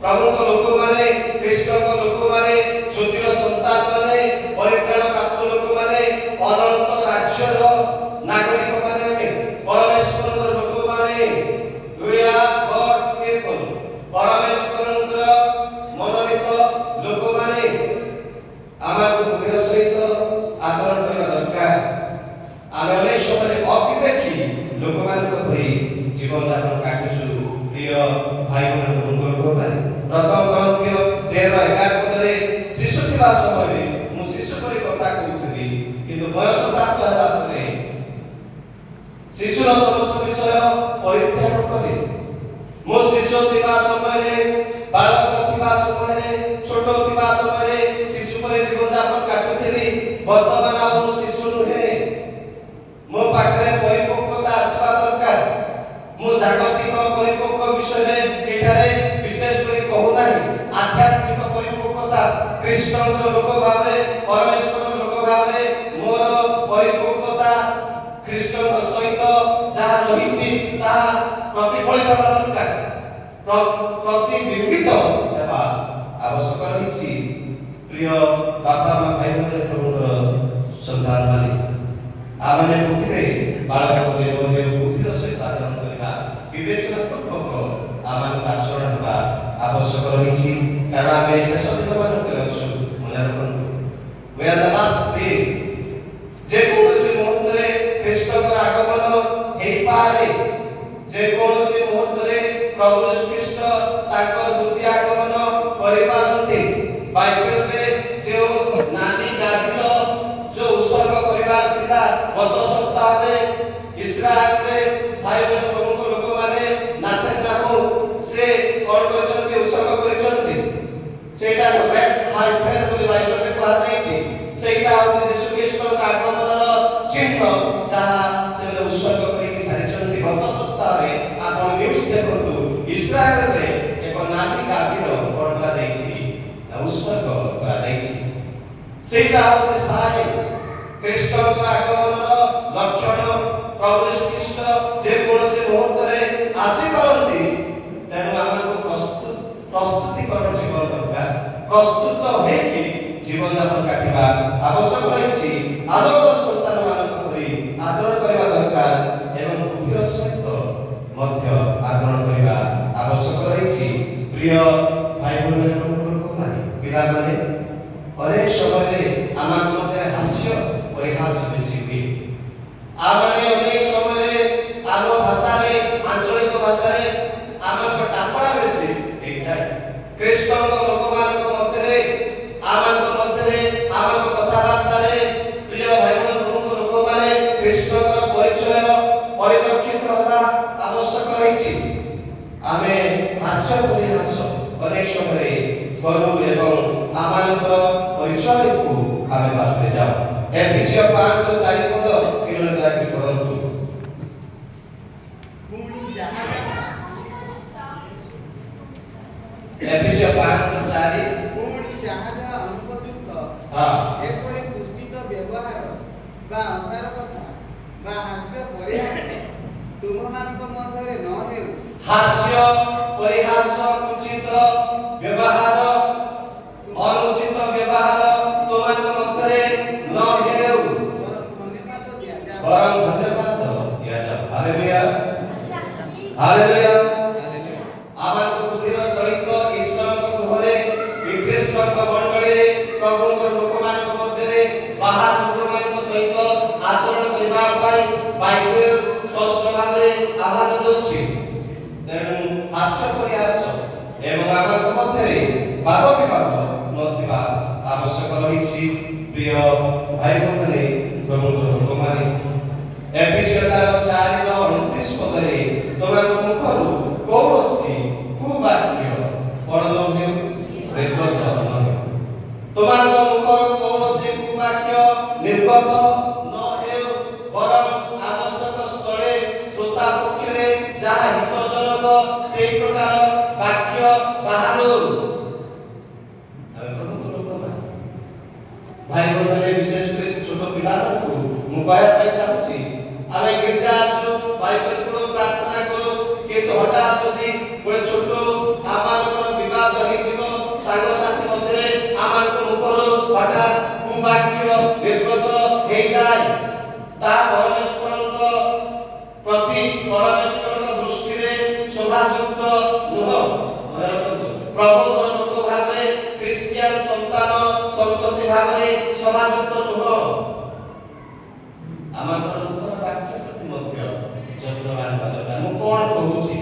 ପ୍ରଭୁଙ୍କ ଲୋକମାନେ, ଖ୍ରୀଷ୍ଟଙ୍କ ଲୋକମାନେ, ଜ୍ୟୋତିର ସନ୍ତାନମାନେ, ପରିତ୍ରାଣ ପ୍ରାପ୍ତ ଲୋକମାନେ, ଅନନ୍ତ ରାଜ୍ୟର ନାଗରିକମାନେ, ଆମେ ପରମେଶ୍ୱରର ଲୋକମାନେ, we are God's people, ପରମେଶ୍ୱରଙ୍କର ମନୋନୀତ ଲୋକମାନେ। ଆମକୁ ବୁଦ୍ଧିର ସହିତ ଆଚରଣ କରିବା ଦରକାର। ଆମେ ଅନେକ ସମୟରେ ଅବିବେକୀ ଲୋକମାନଙ୍କ ପରି ଜୀବନଯାପନ କାଟୁଛୁ। ପ୍ରିୟ ଭାଇ ଭଉଣୀ, ଲୋକମାନେ, ପ୍ରଥମ କରନ୍ଥୀୟ 13:11 ଶିଶୁ ଥିବା ସମୟରେ ମୁଁ ଶିଶୁ ପରି କଥା କହୁଥିଲି, କିନ୍ତୁ ବୟସ ପ୍ରାପ୍ତ ହେଲା ପରେ ଶିଶୁର ସମସ୍ତ ବିଷୟ ପରିତ୍ୟାଗ କରେ। ମୁଁ ଶିଶୁ ଥିବା ସମୟରେ, ବାଳକ ଥିବା ସମୟରେ, ଛୋଟ ଥିବା ସମୟରେ ଶିଶୁ ପରି ଜୀବନଯାପନ କାଟୁଥିଲି। ବର୍ତ୍ତମାନ ଆଉ ମୁଁ ଶିଶୁ ନୁହେଁ। ମୋ ପାଖରେ ପରିପକ୍ୱତା ଆସିବା ଦରକାର। ମୁଁ ଜାଗତିକ ପରିପକ୍ୱ ବିଷୟରେ ଏଠାରେ ବିଶେଷ କରି କହୁନାହିଁ। ଆଧ୍ୟାତ୍ମିକ ପରିପକ୍ୱତା, ଖ୍ରୀଷ୍ଟଙ୍କର ଲୋକ ଭାବରେ, ପରମେଶ୍ୱରର ଲୋକ ଭାବରେ ମୋର ପରିପକ୍ୱତା ଖ୍ରୀଷ୍ଟଙ୍କ ସହିତ ଯାହା ରହିଛି ତାହା ପ୍ରତିଫଳିତ ହେବା ଦରକାର, ପ୍ରତିବିମ୍ବିତ ହେବା ଆବଶ୍ୟକ ରହିଛି। ପ୍ରିୟ ବାପା ମା, ଭାଇ ଭଉଣୀ, ପ୍ରଭୁଙ୍କର ସନ୍ତାନମାନେ, ଆମେ ବୁଦ୍ଧିରେ ବାଳକ ପରି ମଧ୍ୟ ବୁଦ୍ଧିର ସହିତ ଆଚରଣ କରିବା, ବିବେଚନା ପୂର୍ବକ ଆମକୁ ଆଚରଣ ହେବା ଆବଶ୍ୟକ ରହିଛି। କାରଣ ଆମେ ଶେଷ ଦିନମାନଙ୍କରେ ଅଛୁ। ମନେ ରଖନ୍ତୁ, we are the last days। ଯେକୌଣସି ମୁହୂର୍ତ୍ତରେ ଖ୍ରୀଷ୍ଟଙ୍କର ଆଗମନ ହେଇପାରେ। ଯେକୌଣସି ମୁହୂର୍ତ୍ତରେ ପ୍ରଭୁ ଖ୍ରୀଷ୍ଟ ତାଙ୍କ ଦ୍ୱିତୀୟ ଆଗମନ କରିପାରନ୍ତି। ବାଇବେଲରେ ଯେଉଁ ନାନୀ ଗାଦିର ଯେଉଁ ଉତ୍ସର୍ଗ କରିବାର ଥିଲା, ଗତ ସପ୍ତାହରେ ଇସ୍ରାଏଲରେ ଭାଇ ଭଉଣୀ ପ୍ରମୁଖ ଲୋକମାନେ ନାଥାନ୍ୟାହୁ ସେ କଣ କରିଛନ୍ତି? ଉତ୍ସର୍ଗ କରିଛନ୍ତି। ସେଇଟା ରେଡ୍ ହାଇଫେନ୍ ବୋଲି ବାଇବେଲରେ କୁହାଯାଇଛି। ସେଇଟା ହେଉଛି ଯୀଶୁ ଖ୍ରୀଷ୍ଟଙ୍କ ଆଗମନର ଚିହ୍ନ, ଯାହା ସେମାନେ ଉତ୍ସର୍ଗ କରିକି ସାରିଛନ୍ତି। ଗତ ସପ୍ତାହରେ ଆପଣ ନ୍ୟୁଜ ଦେଖନ୍ତୁ, ଇସ୍ରାଏଲରେ ଏକ ନାନୀ ଗାଦିର କଣ କରାଯାଇଛି? ଉତ୍ସର୍ଗ କରାଯାଇଛି। ସେଇଟା ହେଉଛି ସାଇନ୍, ଖ୍ରୀଷ୍ଟଙ୍କ ଆଗମନର ଲକ୍ଷଣ। ପ୍ରଭୁ ଖ୍ରୀଷ୍ଟ ଯେକୌଣସି ମୁହୂର୍ତ୍ତରେ ଆସିପାରନ୍ତି। ତେଣୁ ଆମକୁ ପ୍ରସ୍ତୁତିକରଣ ଜୀବନ ଦରକାର। ପ୍ରସ୍ତୁତ ହୋଇକି ଜୀବନଯାପନ କାଟିବା ଆବଶ୍ୟକ ରହିଛି। ଆଲୋକର ସନ୍ତାନମାନଙ୍କ ପରି ଆଚରଣ କରିବା ଦରକାର ଏବଂ ବୁଦ୍ଧିର ସହିତ ମଧ୍ୟ ଆଚରଣ କରିବା ଆବଶ୍ୟକ ରହିଛି। ପ୍ରିୟ ଭାଇ ଭଉଣୀ, ଲୋକମାନେ, ପିଲାମାନେ, ଅନେକ ସମୟରେ ଆମ ମଧ୍ୟରେ ହାସ୍ୟ ପରିହାସ ବେଶୀ ହୁଏ। ଆମେ ଅନେକ ସମୟରେ ଆମ ଭାଷାରେ, ଆଞ୍ଚଳିକ ଭାଷାରେ ଆମର ଟାପଡ଼ା ବେଶୀ ହେଇଯାଏ। ଖ୍ରୀଷ୍ଟଙ୍କ ଲୋକମାନଙ୍କ ମଧ୍ୟରେ, ଆମ କଥାବାର୍ତ୍ତାରେ ସତର୍କ ହେବା ଆବଶ୍ୟକ ରହିଛି। ଆମେ ହାସ୍ୟ ପରିହାସ ଅନେକ ସମୟରେ କରୁ ଏବଂ ଆମମାନଙ୍କର ପରିଚୟକୁ ଆମେ ବାହାରେ ଯାଉ। ଏଫେସିୟ 5:4 ପଦ ଏଗୁলো ଦୟାକରି ପଢ଼ନ୍ତୁ। ଏଫେସିୟ 5:4 ପୁଣି ଯାହା ଅନୁପଯୁକ୍ତ ଏପରି କୁଚିତ ବ୍ୟବହାର ବା ଅସାର କଥା ବା ହାସ୍ୟ ପରିହାସ ତୁମମାନଙ୍କ ମଧ୍ୟରେ ନ ହେଉ। ହାସ୍ୟ ପରିହାସ କୁଚିତ ବ୍ୟବହାର ଅନୁଚିତ ବ୍ୟବହାର ତୁମମାନଙ୍କ ମଧ୍ୟରେ ନ ହେଉ, ବରଂ ଧନ୍ୟବାଦ ଦିଆଯାଉ। Hallelujah hallelujah. ଆମମାନଙ୍କ ବୁଦ୍ଧିର ସହିତ ଈଶ୍ୱରଙ୍କ ଗୃହରେ ଖ୍ରୀଷ୍ଟଙ୍କ ମଣ୍ଡଳୀରେ ପ୍ରଭୁଙ୍କ ଲୋକମାନଙ୍କ ମଧ୍ୟରେ ବାହାର ଲୋକମାନଙ୍କ ସହିତ ଆଚରଣ କରିବା ପାଇଁ ବାଇବେଲ ସ୍ପଷ୍ଟ ଭାବରେ ଆହ୍ୱାନ ଦେଉଛି। ତେଣୁ ହାସ୍ୟ ପରିହାସ ଏବଂ ଆମଙ୍କ ମଧ୍ୟରେ ବାଦ ବିବାଦ ନଥିବା ଆବଶ୍ୟକ ରହିଛି। ପ୍ରିୟ ଭାଇ ଭଉଣୀ ପ୍ରଭୁଙ୍କ ଲୋକମାନେ, ଏଫେସିୟ 4:29 ପଦରେ ତୁମମାନଙ୍କ ମୁଖରୁ କୌଣସି କୁବାକ୍ୟ ପଡ଼ ନ ହେଉ, ନିର୍ଗତ ନ ହେଉ। ତୁମମାନଙ୍କ ମୁଖରୁ କୌଣସି କୁବାକ୍ୟ ନିର୍ଗତ ନ ହେଉ, ବରଂ ଆବଶ୍ୟକ ସ୍ଥଳେ ଶ୍ରୋତା ପକ୍ଷରେ ଯାହା ହିତଜନକ ସେହି ପ୍ରକାର ବାକ୍ୟ ବାହାରୁ। ଭାଇ ଭଉଣୀ, ବିଶେଷ କରି ଛୋଟ ପିଲାମାନଙ୍କୁ ମୁଁ କହିବା ପାଇଁ ଚାହୁଁଛି, ଆମେ ଗୀର୍ଜା ଆସୁ, ବାଇବେଲ ପଢ଼ୁ, ପ୍ରାର୍ଥନା କରୁ, କିନ୍ତୁ ହଠାତ୍ ଯଦି ଗୋଟେ ଛୋଟ ଆମମାନଙ୍କର ବିବାଦ ହେଇଯିବ ସାଙ୍ଗସାଥି ମଧ୍ୟରେ, ଆମମାନଙ୍କ ମୁଖରୁ ହଠାତ୍ କୁବାକ୍ୟ ନିର୍ଗତ ହେଇଯାଏ, ତାହା ପରମେଶ୍ୱରଙ୍କ ପ୍ରତି ପରମେଶ୍ୱରଙ୍କ ଦୃଷ୍ଟିରେ ଶୋଭାଯୁକ୍ତ ନୁହଁ। ମନେ ରଖନ୍ତୁ, ପ୍ରଭୁଙ୍କର ଲୋକ ଭାବରେ ଖ୍ରୀଷ୍ଟିଆନ ସନ୍ତାନ ସନ୍ତତି ଭାବରେ ଶୋଭାଯୁକ୍ତ ନୁହଁ। ଆମଙ୍କର ମୁଖର ବାକ୍ୟ ପ୍ରତି ମଧ୍ୟ ଯତ୍ନବାନ ହେବା ଦରକାର। ମୁଁ କଣ କହୁଛି?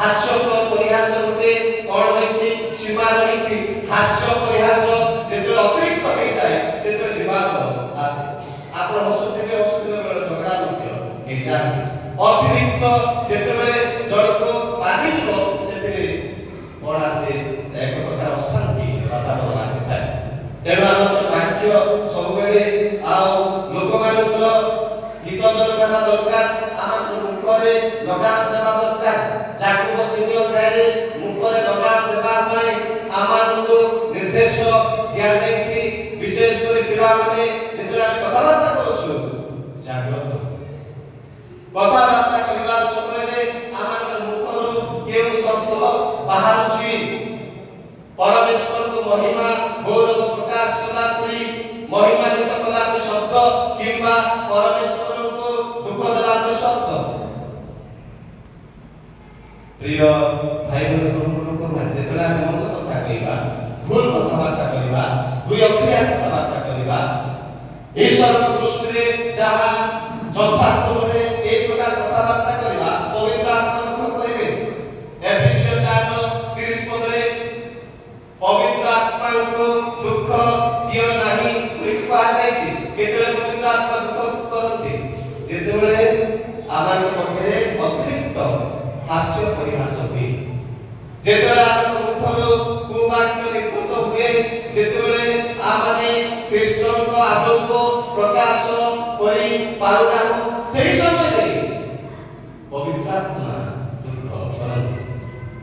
ହାସ୍ୟ ପରିହାସ ଗୋଟେ କଣ ରହିଛି? ସୀମା ରହିଛି। ହାସ୍ୟ ପରିହାସ ଯେତେବେଳେ ଅତିରିକ୍ତ ହେଇଯାଏ ସେତେବେଳେ ବିବାଦ ଆସେ। ଆପଣ ହସୁଥିବେ ବେଳେ ଝଗଡ଼ା ମଧ୍ୟ ହେଇଯାଏ। ଅତିରିକ୍ତ ଯେତେବେଳେ ଜଣକୁ ବାଧିଯିବ ସେଥିରେ କଣ ଆସେ? ଏକ ପ୍ରକାର ଅଶାନ୍ତି ବାତାବରଣ ଆସିଥାଏ। ତେଣୁ ଆମର ବାକ୍ୟ ସବୁବେଳେ ଆଉ ଲୋକମାନଙ୍କର ହିତଜନକ ହେବା ଦରକାର। ଆମର ମୁଖରେ ଲଗାମ ଦେବା ଦରକାର। ଯାକୋବ 3:3 ମୁଖରେ ଲଗାମ ଦେବା ପାଇଁ ଆମମାନଙ୍କୁ ନିର୍ଦ୍ଦେଶ ଦିଆଯାଇଛି। ବିଶେଷ କରି ପିଲାମାନେ ଯେତେବେଳେ ଆମେ କଥାବାର୍ତ୍ତା କରୁଛୁ, ଜାଗ୍ରତ କଥାବାର୍ତ୍ତା କରିବା ସମୟରେ ଆମର ମୁଖରୁ କେଉଁ ଶବ୍ଦ ବାହାରୁଛି, ପରମେଶ୍ୱରଙ୍କୁ ମହିମା ଗୌରବ ପ୍ରକାଶ କଲା ପରି ମହିମାନ୍ୱିତ କଲା ପରି ଶବ୍ଦ କିମ୍ବା ପରମେଶ୍ୱରଙ୍କୁ ଦୁଃଖ ଦେଲା ପରି ଶବ୍ଦ। ପ୍ରିୟ ଭାଇ ଭଉଣୀ ଲୋକମାନେ, ଯେତେବେଳେ ଆମେ ମନ୍ଦ କଥା କହିବା, ଭୁଲ କଥାବାର୍ତ୍ତା କରିବା, ଦୁଇ ଅକ୍ରିୟା କଥାବାର୍ତ୍ତା କରିବା, ଈଶ୍ୱରଙ୍କ ଦୃଷ୍ଟିରେ ଯାହା ଯଥାର୍ଥ ନୁହେଁ এই ପ୍ରକାର କଥାବାର୍ତ୍ତା କରିବା, ପବିତ୍ର ଆତ୍ମା ଦୁଃଖ କରିବେ। ଏଫେସିୟ 4:30 ପଦରେ ପବିତ୍ର ଆତ୍ମାଙ୍କୁ ଦୁଃଖ ଦିଅ ନାହିଁ ବୋଲି କୁହାଯାଇଛି। କେତେବେଳେ ପବିତ୍ର ଆତ୍ମା ଦୁଃଖ କରନ୍ତି? ଯେତେବେଳେ ଆମମାନଙ୍କ ମଧ୍ୟରେ ଅତିରିକ୍ତ ହାସ୍ୟ ପରିହାସ ହୁଏ, ଯେତେବେଳେ ଆମ ମୁଖରୁ କୁବାକ୍ୟ ନିର୍ଗତ ହୁଏ, ଯେତେବେଳେ ଆମେ ଖ୍ରୀଷ୍ଟଙ୍କ ଆଲୋକ ପ୍ରକାଶ କରି ପାରୁନାହୁଁ, ସେହି ସମୟରେ ପବିତ୍ର ଆତ୍ମା ଦୁଃଖ କରନ୍ତି।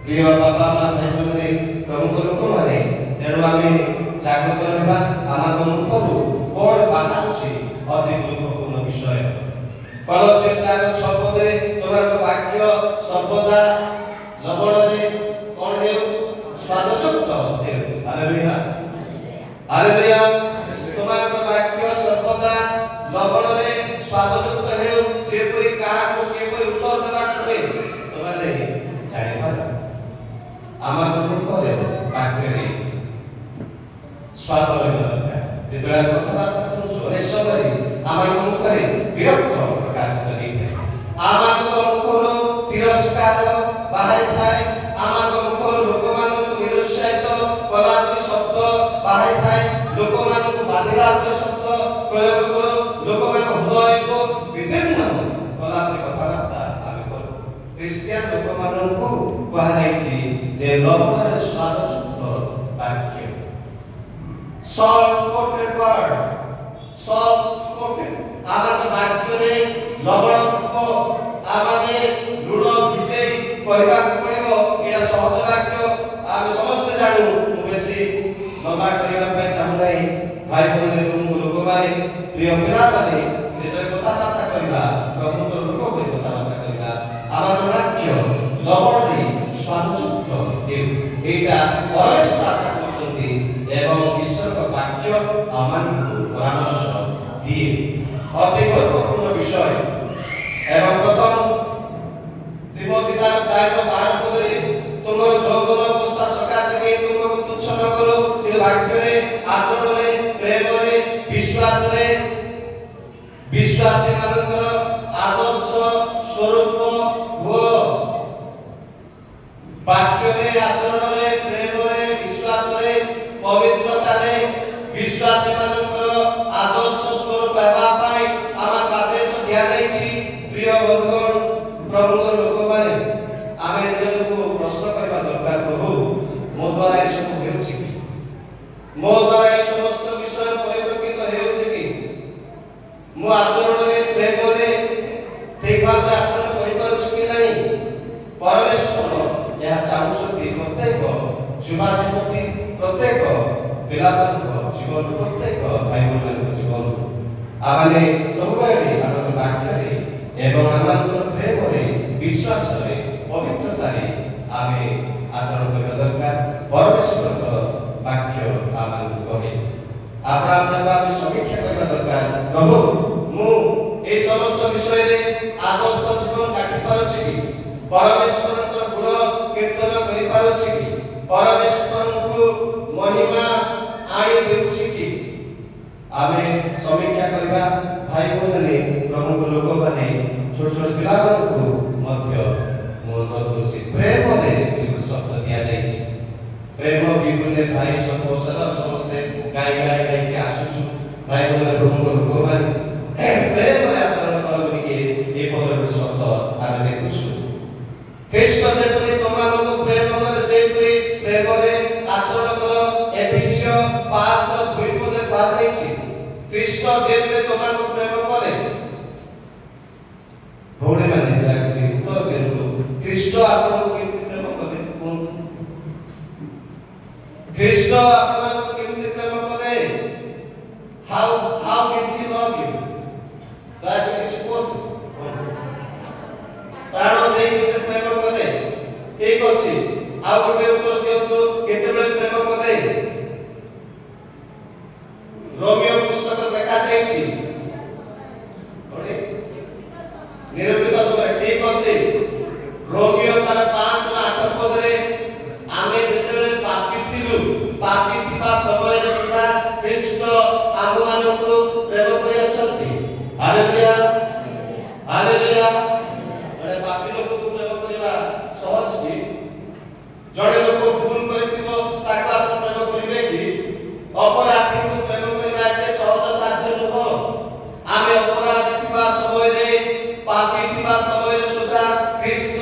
ପ୍ରିୟ ବାପା ମା ଭାଇ ଭଉଣୀ ପ୍ରଭୁଙ୍କ ଲୋକମାନେ, ତେଣୁ ଆମେ ଜାଗ୍ରତ ରହିବା। ଆମ ମୁଖରୁ କଣ ବାହାରୁଛି ଅତି ଗୁରୁତ୍ୱପୂର୍ଣ୍ଣ ବିଷୟ। କଲୋସ୍ୟ 4:6 ପଦରେ ତୁମର ବାକ୍ୟ ସର୍ବଦା ଲବଣରେ କଣ ହେଉ? ସ୍ୱାଦଯୁକ୍ତ ହେଉ। Hallelujah hallelujah. ତୁମର ବାକ୍ୟ ସର୍ବଦା ଲବଣରେ ସ୍ୱାଦଯୁକ୍ତ ହେଉ, ଯେପରି କାହାକୁ କିପରି ଉତ୍ତର ଦେବାକୁ ହୁଏ ତୁମେ ଜାଣିପାର। আমার মুখরে বাক্যরে স্বাদ ରହିବା ଦରକାର। ଯେତେବେଳେ ଆମେ କଥାବାର୍ତ୍ତା କରୁଛୁ ଅନେକ ସମୟରେ ଆମ ମୁଖରେ ବିରକ୍ତ ପ୍ରକାଶିତ ହୋଇଥାଏ, ଆମ ମୁଖରୁ ତିରସ୍କାର ବାହାରିଥାଏ, ଆମ ମୁଖରୁ ଲୋକମାନଙ୍କୁ ନିରୁତ୍ସାହିତ କଲା ପରି ଶବ୍ଦ ବାହାରିଥାଏ, ଲୋକମାନଙ୍କୁ ବାଧିଲା ପରି ଶବ୍ଦ ପ୍ରୟୋଗ କରୁ, ଲୋକମାନଙ୍କ ହୃଦୟକୁ ବିଦୀର୍ଣ୍ଣ କଲା ପରି କଥାବାର୍ତ୍ତା କୁହାଯାଇଛି ଯେ ଲବଣରେ ସ୍ୱାଦଯୁକ୍ତ ବାକ୍ୟ, salt coated word, salt coated, ଆମର ବାକ୍ୟରେ ଲବଣ ଥିବ, ଆମେ ଲୁଣ ଭିଜେଇ କହିବାକୁ ପଡ଼ିବ। ଏଇଟା ସହଜ ବାକ୍ୟ, ଆମେ ସମସ୍ତେ ଜାଣୁ। ମୁଁ ବେଶୀ ଲମ୍ବା କରିବା ପାଇଁ ଚାହୁଁନାହିଁ। ଭାଇ ଭଉଣୀ ଲୋକମାନେ, ପ୍ରିୟ ପିଲାମାନେ, ଯେତେବେଳେ କଥାବାର୍ତ୍ତା କରିବା, ପ୍ରଭୁଙ୍କର ଲୋକ ଭଳି କଥାବାର୍ତ୍ତା କରିବା, ଆମର ବାକ୍ୟ ଲବଣରେ ସ୍ୱାଦଯୁକ୍ତ ଏଇଟା ପରମେଶ୍ୱର ଆଶା କରୁଛନ୍ତି ଏବଂ ଈଶ୍ୱରଙ୍କ ବାକ୍ୟ ଆମମାନଙ୍କୁ ପରାମର୍ଶ ଦିଏ। ଅତି ଗୁରୁତ୍ୱପୂର୍ଣ୍ଣ ବିଷୟ ଏବଂ ପ୍ରଥମ ତିମୋଥୀ 4:12 ତୁମର ଯୌବନ ଅବସ୍ଥା ସକାଶେ ନେଇ ତୁମକୁ ତୁଚ୍ଛ ନ କରୁ, କିନ୍ତୁ ବାକ୍ୟରେ, ଆଚରଣରେ, ପ୍ରେମରେ, ବିଶ୍ୱାସରେ ବିଶ୍ୱାସୀମାନଙ୍କର ଆଦର୍ଶ ସ୍ୱରୂପ ହୁଅ। ବାକ୍ୟରେ, ଆଚରଣରେ, ପ୍ରେମରେ, ବିଶ୍ୱାସରେ, ପବିତ୍ରତାରେ ବିଶ୍ୱାସୀମାନଙ୍କର ଆଦର୍ଶ ସ୍ୱରୂପ ହେବା ପାଇଁ ଆମକୁ ଆଦେଶ ଦିଆଯାଇଛି। ପ୍ରିୟ ବନ୍ଧୁଗଣ, ପ୍ରଭୁଙ୍କର ଲୋକମାନେ, ଆମେ ନିଜକୁ ପ୍ରଶ୍ନ କରିବା ଦରକାର, ପ୍ରଭୁ ମୋ ଦ୍ୱାରା ଏସବୁ ହେଉଛି କି? ମୋ ଦ୍ୱାରା ଏ ସମସ୍ତ ବିଷୟ ପରିଲକ୍ଷିତ ହେଉଛି କି? ମୁଁ ଆଚରଣରେ, ପ୍ରେମରେ ଠିକ୍ ଭାବରେ ଆଚରଣ କରିପାରୁଛି କି ନାହିଁ? ପରମେଶ୍ୱର ଏହା ଚାହୁଁଛନ୍ତି ପ୍ରତ୍ୟେକ ଯୁବା ଯୁବତୀ, ପ୍ରତ୍ୟେକ ପିଲାମାନଙ୍କ ଜୀବନ, ପ୍ରତ୍ୟେକ ଭାଇ ଭଉଣୀମାନଙ୍କ ଜୀବନ ଆମେ ସବୁବେଳେ ଆମର ବାକ୍ୟରେ ଏବଂ ଆମର ପ୍ରେମରେ, ବିଶ୍ୱାସରେ, ପବିତ୍ରତାରେ ଆମେ ଆଚରଣ କରିବା ଦରକାର। ପରମେଶ୍ୱରଙ୍କ ବାକ୍ୟ ଆମକୁ କହେ। ଆପଣଙ୍କୁ ଆମେ ସମୀକ୍ଷା କରିବା ଦରକାର, ପ୍ରଭୁ ମୁଁ এই সমস্ত বিষয়ে আদর্শ জীবন কাটি পারছি কি? পরমেশ্বরଙ୍କ গুণ কীর্তন କରି ପାରୁଛି କି? ପରମେଶ୍ୱରଙ୍କୁ ମହିମା ଆଣି ଦେଉଛି କି? ଆମେ ସମୀକ୍ଷା କରିବା। ଭାଇ ଭଉଣୀ, ପ୍ରଭୁଙ୍କ ଲୋକମାନେ, ଛୋଟ ଛୋଟ ପିଲାମାନଙ୍କୁ ମଧ୍ୟ ମୁଁ ଅନୁରୋଧ କରୁଛି, ପ୍ରେମରେ ଶବ୍ଦ ଦିଆଯାଇଛି। ପ୍ରେମ ବିହୁନେ ଭାଇ ସମସ୍ତେ ଗାଇକି ଆସୁଛୁ। ଭାଇ ଭଉଣୀ, ପ୍ରଭୁଙ୍କ ଲୋକମାନେ ପ୍ରେମରେ ଆଚରଣ କର ବୋଲିକି ଏ ପଦର ଶବ୍ଦ ଆମେ ଦେଖୁଛୁ। ଖ୍ରୀଷ୍ଟ ଯେପରି ତମମାନଙ୍କୁ ପ୍ରେମ କଲେ, ସେହିପରି ପ୍ରେମରେ ଆଚରଣ କର। ଏଫେସୀୟ 5:2 କୁହାଯାଇଛି, ଖ୍ରୀଷ୍ଟ ଯେପରି ତମମାନଙ୍କୁ ପ୍ରେମ କଲେ। ଭଉଣୀମାନେ ଦୟାକରି ଉତ୍ତର ଦିଅନ୍ତୁ, ଖ୍ରୀଷ୍ଟ ଆପଣଙ୍କୁ କେମିତି ପ୍ରେମ କଲେ? କୁହନ୍ତୁ, ଖ୍ରୀଷ୍ଟ ଆପଣଙ୍କୁ କେମିତି ପ୍ରେମ କଲେ? How did he love you? ଦୟାକରି କିଛି କୁହନ୍ତୁ। ପ୍ରାଣ ଦେଇକି ସେ ପ୍ରେମ କଲେ। ଠିକ ଅଛି, ଆଉ ଗୋଟେ ଉତ୍ତର ଦିଅନ୍ତୁ, କେତେବେଳେ ପ୍ରେମ କଲେ? ରୋମିଓ ପୁସ୍ତକ ଲେଖାଯାଇଛି ନିରୂପିତ ସମୟ। ଠିକ ଅଛି, ରୋମିଓ ତାର 5:8 ଆମେ ଯେତେବେଳେ ପାପୀ ଥିଲୁ, ପାପୀ ଥିବା ସମୟରେ ସୁଦ୍ଧା ଖ୍ରୀଷ୍ଟ ଆମମାନଙ୍କୁ ପ୍ରେମ କରିଅଛନ୍ତି। Hallelujah, hallelujah. ଜଣେ ପାପୀ ଲୋକକୁ ପ୍ରେମ କରିବା ସହଜ କି? ଜଣେ ଲୋକ ଭୁଲ କରିଥିବ, ତାକୁ ଆପଣ ପ୍ରେମ କରିବେ କି? ଅପରାଧୀକୁ ପ୍ରେମ କରିବା ଏତେ ସହଜ ସାଧ୍ୟ ନୁହଁ। ଆମେ ଅପରାଧୀ ଥିବା ସମୟରେ, ପାପୀ ଥିବା ସମୟରେ ସୁଦ୍ଧା ଖ୍ରୀଷ୍ଟ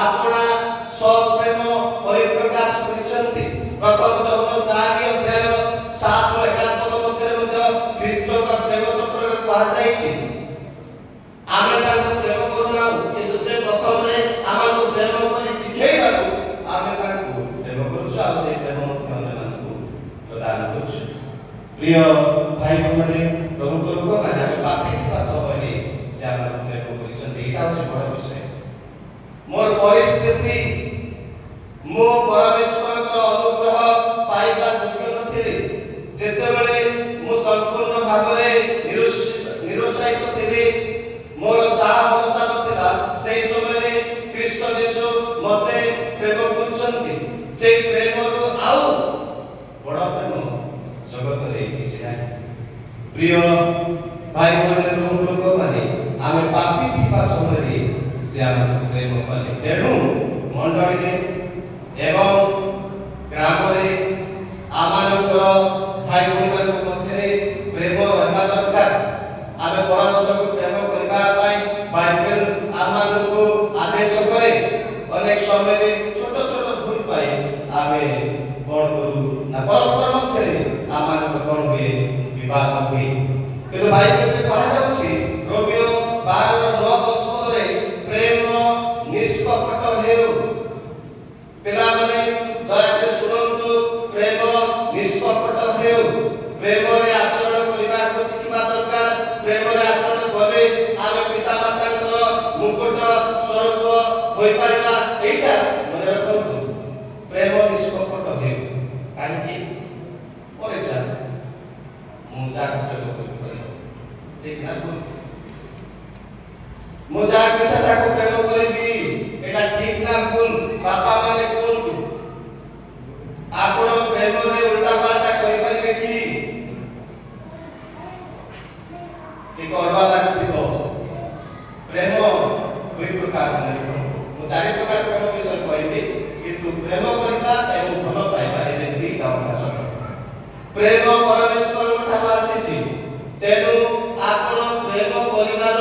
ଆପଣା ସପ୍ରେମ ପରିପ୍ରକାଶ କରିଛନ୍ତି। ପ୍ରଥମ ଯୌବନ 4:7-11 ମଧ୍ୟରେ ମଧ୍ୟ ଖ୍ରୀଷ୍ଟଙ୍କ ପ୍ରେମ ସମ୍ପର୍କରେ କୁହାଯାଇଛି। ଆମେ ତାଙ୍କୁ ପ୍ରେମ କରୁନାହୁଁ, କିନ୍ତୁ ସେ ପ୍ରଥମେ ଆମକୁ ପ୍ରେମ କରି ଶିଖେଇବାକୁ ଆମେ ତାଙ୍କୁ ପ୍ରେମ କରୁଛୁ, ଆଉ ସେ ପ୍ରେମ ମଧ୍ୟ ଅନ୍ୟମାନଙ୍କୁ ପ୍ରଦାନ କରୁଛୁ। ପ୍ରିୟ ଭାଇ ଭଉଣୀମାନେ, ପ୍ରଭୁଙ୍କ ଲୋକମାନେ, ଆମେ ପାପୀ ଥିବା ସମୟରେ ସେ ଆମକୁ ପ୍ରେମ କରିଛନ୍ତି। ଏଇଟା ହେଉଛି ବଡ଼ ବିଷୟ। ମୋର ପରିସ୍ଥିତି, ମୁଁ ପରମେଶ୍ୱରଙ୍କ ଅନୁଗ୍ରହ ପାଇବା ଯୋଗ୍ୟ ନଥିଲି। ଯେତେବେଳେ ମୁଁ ସମ୍ପୂର୍ଣ୍ଣ ଭାବରେ ନିରୁତ୍ସାହିତ ଥିଲି, ମୋର ସାହା ଭରସା ନଥିଲା, ସେହି ସମୟରେ ଖ୍ରୀଷ୍ଟ ଯୀଶୁ ମୋତେ ପ୍ରେମ କରୁଛନ୍ତି। ସେହି ପ୍ରେମରୁ ଆଉ ବଡ଼ ପ୍ରେମ ଜଗତରେ କିଛି ନାହିଁ। ପ୍ରିୟ ଭାଇ ଭଉଣୀ, ଲୋକମାନେ, ଆମେ ପାପୀ ଥିବା ସମୟରେ ସେ ଆମକୁ ପ୍ରେମ କଲେ। ତେଣୁ ମଣ୍ଡଳୀରେ ଏବଂ ଗ୍ରାମରେ ଆମମାନଙ୍କର ଭାଇ ଭଉଣୀମାନଙ୍କ ମଧ୍ୟରେ ପ୍ରେମ ରହିବା ଦରକାର। ଆମେ ପରସ୍ପରକୁ ପ୍ରେମ କରିବା ପାଇଁ ବାଇବେଲ ଆମମାନଙ୍କୁ ଆଦେଶ କରେ। ଅନେକ ସମୟରେ ଛୋଟ होई पारिबा एटा मन रखंतु प्रेम निष्कपट हे काहे परे जा मु जा प्रेम करि ठीक ना बोल मु जा किछा ताको प्रेम करिबी एटा ठीक ना बोल बापा माने कोंतु आपण प्रेम रे उल्टा पाल्टा करि परिबे कि करबा लागथिबो प्रेम दुई प्रकार मु चारि प्रकार प्रेम विषय कहबी किंतु प्रेम करबा एवं भल पाइबा ए दुई गाउँ भाषा प्रेम परमेश्वर ठाम आसीछि तेनु आपण प्रेम परिवार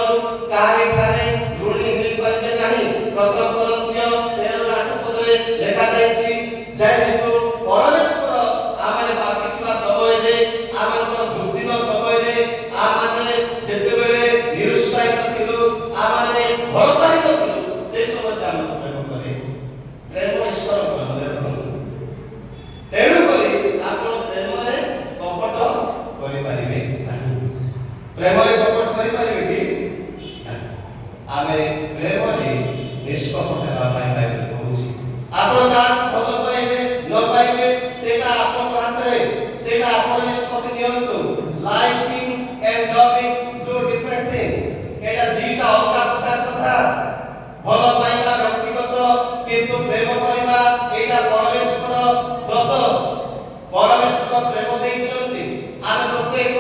काहे खाने ऋणी होई परिबे नाही प्रथम कोरिन्थियो 13:8 पदरे लेखा जायछि जेहेतु परमेश्वर आमाने पापी थिबा समय रे आमानर दुर्दिन समय रे आमाने जेतेबेले निरुत्साहित थिलु आमाने भरोसाहित थिलु से समय से आम प्रेम करे प्रेम ईश्वर प्रेम तेणु करी आपण प्रेम रे कपट करि परिबे नाही प्रेम रे कपट करि परिबे कि आमे प्रेम रे निष्कपट हेबा पाई बाइबल कहूछि आपण का भल पाइबे न पाइबे सेटा आपण हाथ रे सेटा आपण निष्पत्ति नियंतु liking and loving to different things एटा जीता अलगा प्रकार कथा भल पाइबा व्यक्तिगत किंतु प्रेम करिबा एटा परमेश्वर दत्त परमेश्वर प्रेम देइछन्ति आमे प्रत्येक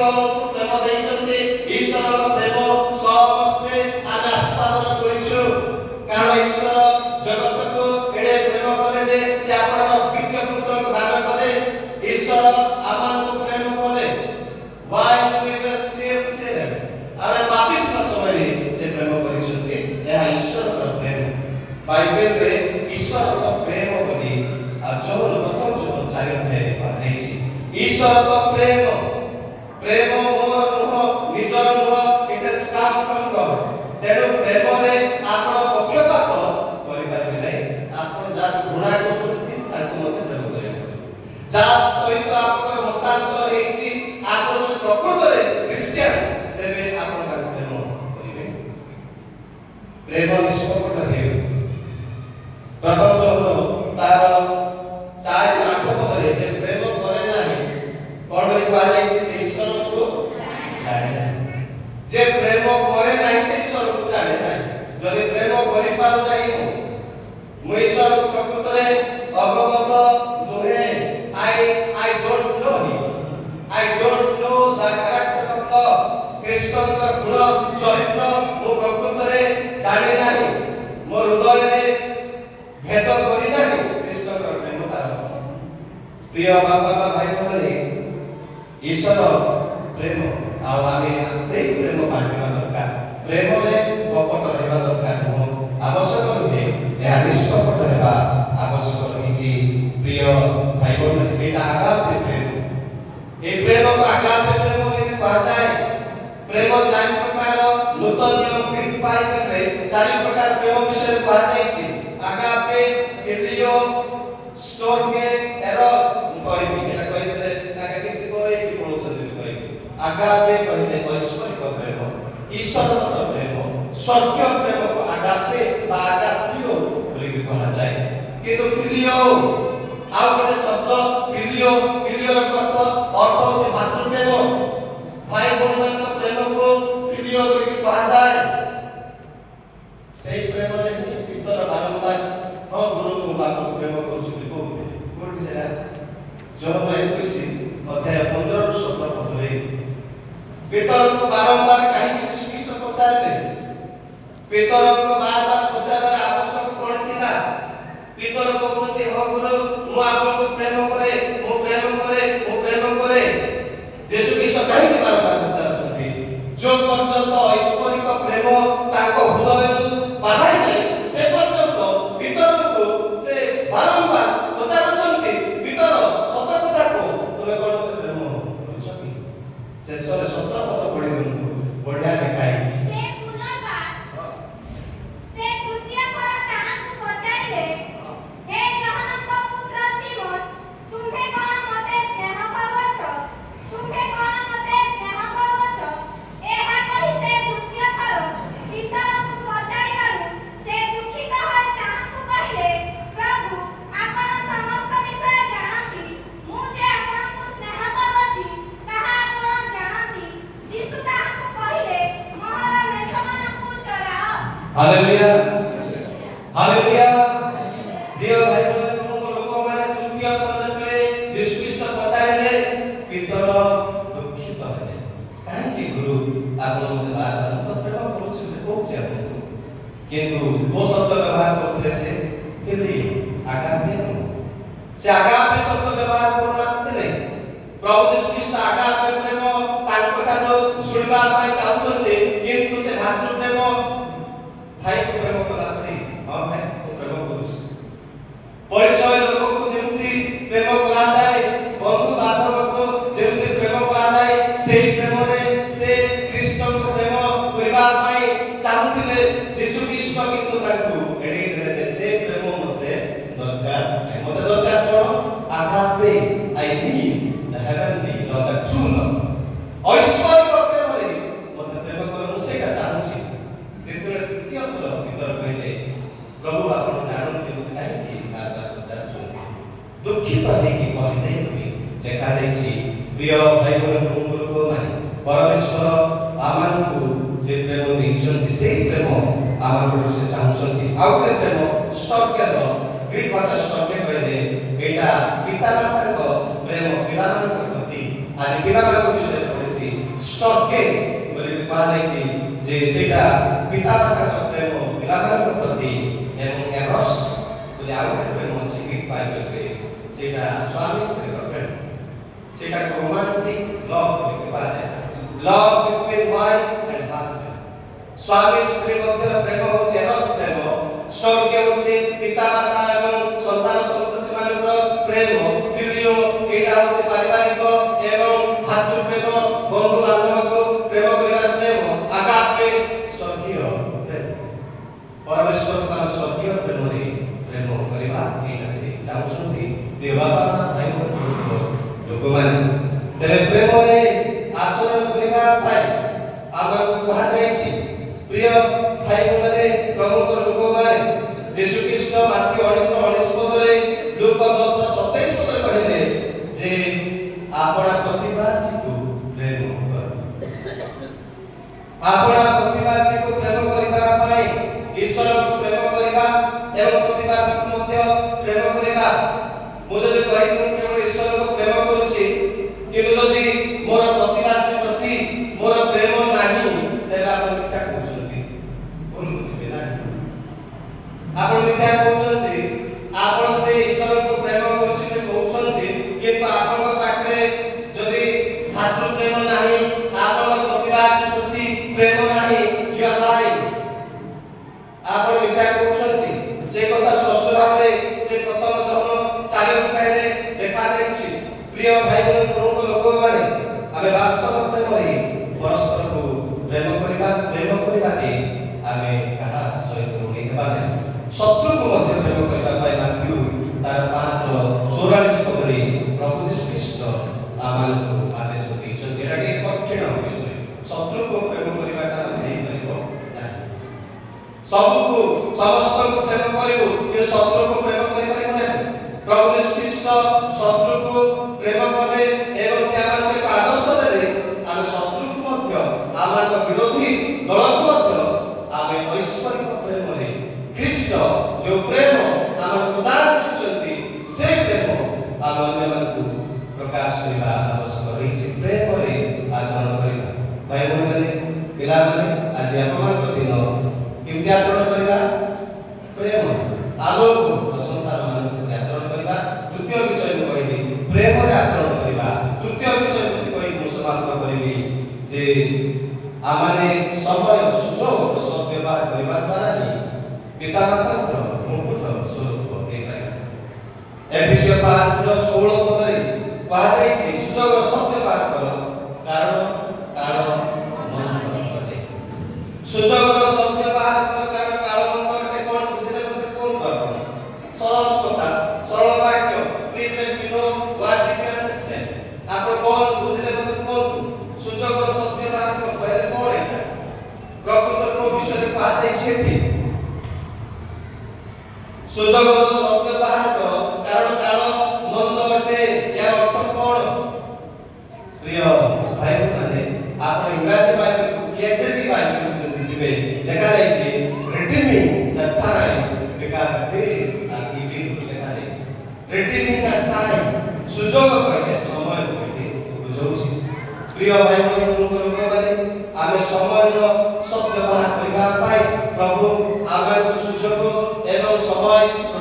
प्रेम देइछन्ति ईश्वर प्रेम समस्ते आमे आस्वादन करिछु कारण ईश्वर जगत को एडे प्रेम करे जे से आपन द्वितीय पुत्र को दान करे ईश्वर आमान को प्रेम करे while we were still sinner आमे पापी थिबा समय रे से प्रेम करिसुते एहा ईश्वर का प्रेम बाइबल रे ईश्वर का प्रेम बोली आ जो प्रथम जो चारि अध्याय कहैछि ईश्वर का प्रेम प्रेम मोर नुह निजर नुह it is come from God तेनु प्रेम रे आपण पक्षपात करि पाबे नै आपण जा घृणा करछथि ताको मते प्रेम करिबे जा सहित आपकर मतांतर हेछि आपण प्रकृत रे क्रिश्चियन तेबे आपण ताको प्रेम करिबे प्रेम निष्कपट हे प्रथम जो तार 4-8 पदरे जे प्रेम करे नाही कोन रे कहा जायछि से ईश्वर को जाने नाही जे प्रेम करे नाही से ईश्वर को जाने नाही जदि प्रेम करि पार जाई मु ईश्वर को प्रकृत रे अवगत नुहे I don't know him I don't know the character of love Krishna का गुण चरित्र मु प्रकृत रे जानि नाही मो हृदय रे भेद करि नाही कृष्ण का प्रेम तार प्रिय बाबा भाई बहने ईश्वर प्रेम आ आमे से प्रेम बांटिबा दरकार प्रेम रे कपट रहबा दरकार हो आवश्यक नुहे या निष्कपट हेबा आवश्यक रहिछि प्रिय भाई बहन एटा आगापे प्रेम ए प्रेम को आगापे प्रेम बोली कहा जाए प्रेम चारि प्रकार नूतन नियम ग्रीक बाइबल रे चारि प्रकार प्रेम विषय कहा जायछि आगापे फिलियो स्टोरके एरोस कहबी एटा कहबे आगा केति कहबी पढौछथि कहबी आगापे कहले ऐश्वर्यक प्रेम ईश्वरक प्रेम स्वर्गीय प्रेम को आगापे बा आगापियो बोली कहा जाए किंतु फिलियो आ गोटे शब्द फिलियो फिलियो ର अर्थ होछि मातृ प्रेम भाई बहन का प्रेम को फिलियो बोली कहा जाए सेही प्रेम रे पितर बारंबार हां गुरु मु बाप को प्रेम करूछि कहूते कोन सेरा जोहन 21 अध्याय 15 ରୁ 17 पदरे पितर को बारंबार काहे यीशु ख्रीष्ट पचारले पितर को बार-बार पचारर आवश्यक कोन थिला पितर कहउछथि हां गुरु मु आपन को प्रेम करे मु प्रेम करे यीशु ख्रीष्ट काहे बार-बार पचारछथि जो पर्यंत ऐश्वर्यक प्रेम ताको हृदय बाहर नहीं से पर्यंत भीतर को से बारंबार पचारछथि भीतर सत कथा को तमे कोन प्रेम हालेलुया प्रिय भाई बहन लोक माने तृतीय थर जतले यीशु ख्रीष्ट पचारिले पितर दुखित हेले काहे कि गुरु आपण मते बार तो प्रेम करूछु कोचे आपण किंतु वो शब्द व्यवहार करते से फिर आगामी से आगामी शब्द व्यवहार करनाते प्रभु यीशु ख्रीष्ट आगामी प्रेम तांको ठारो सुनिबा पाई चाहुछन्ते किंतु से भातृ प्रेम भाई को प्रेम कला पड़ी हां भाई को प्रेम करूछ परिचय लोक को जेमति प्रेम कला जाए बंधु बांधव को जेमति प्रेम कला जाए सेही प्रेम रे से ख्रीष्ट को प्रेम करिबा पाई चाहुथिले यीशु ख्रीष्ट किंतु तांको एडी रे से प्रेम मते दरकार मते दरकार कोन agape I need the heavenly the true love ऐश्वर्य प्रेम रे मते प्रेम करनु से का चाहुछि जेतले तृतीय थर भीतर कहले प्रभु आपण जानते मते काहे कि बार पचारछु दुखित है कि कहले लेखा जाईछि प्रिय भाई बहन प्रभु माने परमेश्वर आमान को जे प्रेम देइछन्ति से प्रेम आमान को से चाहुछन्ति आउटे प्रेम स्टॉकेर ग्रीक भाषा स्टॉके कहले एटा पिता माता को प्रेम पिलामान को प्रति आज पिलामान को विषय पढिछि स्टॉके बोली कहा जाईछि जे सेटा पिता माता को प्रेम पिलामान को प्रति एवं एरोस बोली आउटे प्रेम अछि ग्रीक बाइबल रे सेटा स्वामी स्त्री को प्रेम सेटा रोमांटिक लव बोली कहा जाय love between wife and husband स्वामी स्त्री मध्य प्रेम होछि एरोस प्रेम स्वर्गीय होछि पिता माता एवं संतान संतति मानकर प्रेम फिलियो एटा होछि पारिवारिक एवं भातृ प्रेम बंधु बांधव को प्रेम करिवार प्रेम आगापे स्वर्गीय प्रेम परमेश्वर का स्वर्गीय प्रेम रे प्रेम करिवा एटा से चाहुछन्ति देवाबा भाई बहन लोक माने तेरे प्रेम रे आचरण करिवा पाई आगर कहा जायछि प्रिय भाई बहन प्रभु लोक माने यीशु ख्रीष्ट माथि 19 पदरे लूक 10:27 पदरे कहले जे आपणा प्रतिवासी को प्रेम कर आपणा प्रतिवासी को प्रेम करिबा पाई ईश्वर को प्रेम करिबा एवं प्रतिवासी को मध्य प्रेम करिबा मु जदि कहि केवल ईश्वर को प्रेम करूछि किंतु जदि मोर प्रतिवासी प्रति मोर प्रेम नाही तेबा आपण मिथ्या कहउछन्ति भूल बुझिबे ना आपण मिथ्या कहउछन्ति आपण जदि ईश्वर को प्रेम करूछि कहउछन्ति किंतु आपन पाखरे जदि भातृ प्रेम नाही आपन प्रतिवासी प्रति प्रेम नाही यू आर लाइंग आपण मिथ्या कहउछन्ति से कथा स्पष्ट भाबरे से प्रथम जन्म 4 अध्याय रे देखा जायछि प्रिय भाई बहन प्रमुख लोक माने आमे वास्तव प्रेम रे परस्पर को प्रेम करिबा रे आमे कहा सहित जोड़ी हेबा शत्रु को मध्य प्रेम करिबा पाई माथ्यू तार 5:44 पदरे प्रभु यीशु ख्रीष्ट आमान को आदेश दैछन एटा के कठिन विषय शत्रु को प्रेम करिबाटा नै करिबो सब को समस्त को प्रेम करिबो कि शत्रु को प्रेम करि परिबो नै प्रभु यीशु ख्रीष्ट शत्रु को प्रेम कले एवं से आमान को आदर्श देले आमे शत्रु को मध्य आमान को विरोधी दल को मध्य आमे ऐश्वर्य प्रेम रे ख्रीष्ट जो प्रेम आमान प्रदान करछन्ति से प्रेम आमान को प्रकाश करिबा आवश्यक रहिछि प्रेम रे आचरण करिबा भाई बहन पिला माने आज अपमान दिन केमति आचरण करिबा प्रेम आलोक संतान मान आचरण करिबा द्वितीय विषय को कहि प्रेम रे आचरण करिबा तृतीय विषय को कहि मु समाप्त करिबी जे आमाने समय सुजोग सद्व्यवहार करिबा द्वारा ही पिता माता मुकुट स्वरूप हे पाइबा एफिसियन 5:16 पदरे कहा जायछि सुजोग सद्व्यवहार करो कारण मन बने सुजोग सद्व्यवहार करो कारण मन बने कोन बुझिले मते कोन कर सहज कथा सरल वाक्य please let me know what did you understand आप कोन बुझिले मते कोन सुजोग सद्व्यवहार को पहले कोन है प्रकृत को विषय कहा जायछि एथि सुजोग सद्व्यवहार करो कारण मंद बटे यार अर्थ कोन प्रिय भाई माने आप इंग्रजी बाइबल को केजेवी बाइबल को जिबे देखा जायछि रिडीमिंग द टाइम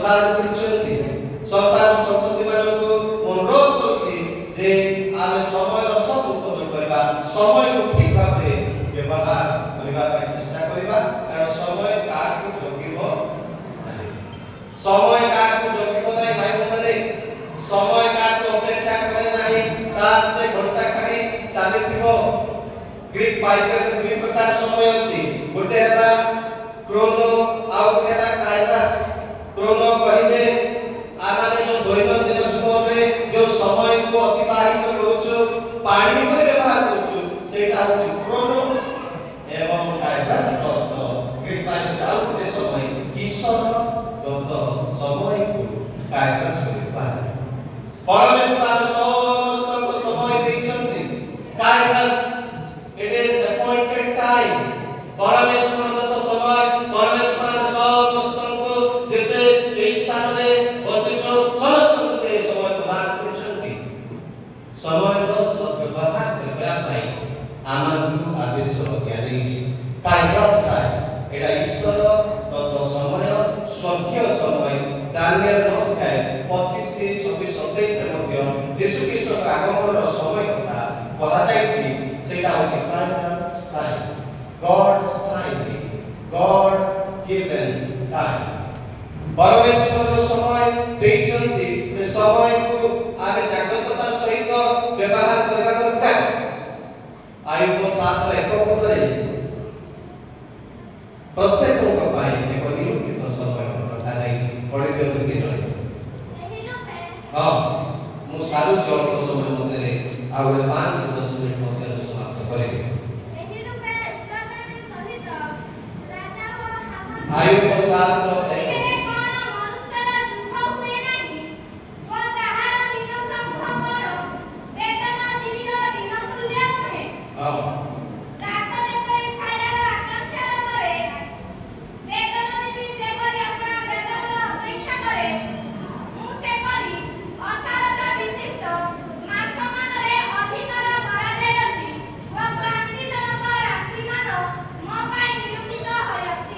प्रदान करछन्ती संतान संतति मानकु अनुरोध करूछि जे आमे समय सब उपयोग करबा समय को ठीक भाबरे व्यवहार करबा चेष्टा करबा कारण समय काकु जोगिबो नाही समय काकु जोगिबो नाही भाई माने समय काकु अपेक्षा करे नाही तार से घंटा खड़ी चालिथिबो ग्रीक बाइबल में दुई प्रकार समय अछि गोटे हला क्रोनो आउ गोटे हला काइरोस क्रोनो कहिले आमाने जो दैनंदिन जीवन में जो समय को अतिबाहित करूछु पानी में व्यवहार करूछु सेटा होछि क्रोनो एवं काइरोस दत्त ग्रीक बाइबल आउ गोटे समय ईश्वर दत्त समय को काइरोस कहबा परमेश्वर समस्त को समय दैछन्ति काइरोस It is appointed time. परमेश्वर दत्त समय परमेश्वर समस्तଙ୍କୁ जेते ए स्थान रे बसिछो समस्तଙ୍କୁ से समय प्रदान करछन्ति समयର सद्व्यवहार କରିବା ପାଇଁ ଆମକୁ आदेश दियाଯାଇଛି काइरोस टाइम एटा ईश्वर दत्त समय स्वर्गीय समय दानिएल अध्याय 25 26 27 रे ମଧ୍ୟ यीशु ख्रीष्टଙ୍କ आगमनର समय କଥା କୁହାଯାଇଛି सेटा होछि kairos time God's time God given time परमेश्वर जो समय दैछन्ति से समय को आमे जागरूकतार सहित व्यवहार करबा दरकार आयुब 7 रे 1 पदरे प्रत्येक लोक पाई एक निरूपित समय रखा जाइछि पढि दियौ कि जणे हां मु सारू छोट समय मते आ 5-10 मिनिट मते समाप्त करेंगे आयुब 7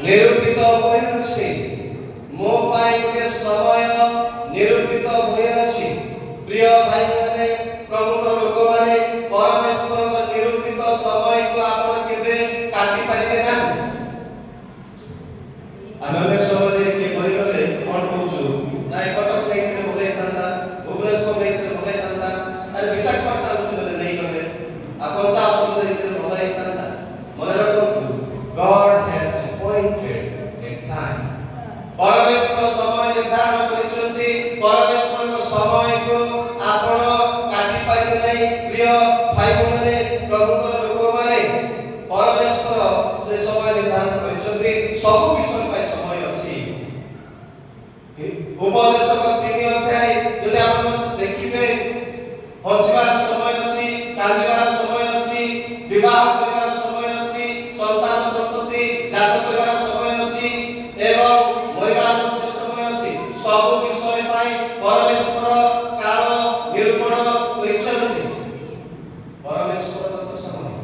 निरूपित होय अछि मो पाई के समय निरूपित होय अछि प्रिय भाई माने प्रमुख लोक माने परमेश्वर निरूपित समय को आपण केबे काटी पारिबे ना आमे समय के मरि गले कोन कहू ना कटक नहीं थे बोले थांदा भुवनेश्वर नहीं थे बोले थांदा अरे विशाखापट्टनम से बोले नहीं गले आपण 50 नहीं थे बोले थांदा मन रखो God has appointed a time परमेश्वर समय निर्धारण करिसथि परमेश्वर को समय को आपण काटी पारि नै प्रिय भाई बहने प्रभुकर लोक माने परमेश्वर से समय निर्धारण करिसथि सब विषय पर समय अछि उपदेश 3 अध्याय जदि आपण देखिबे हसिबार समय अछि कांदिबार समय अछि विवाह करबार समय अछि संतान संतति जात करबार समय अछि एवं मरिबार समय अछि सब विषय पाई परमेश्वर काल निरूपण करिसथि परमेश्वर दत्त समय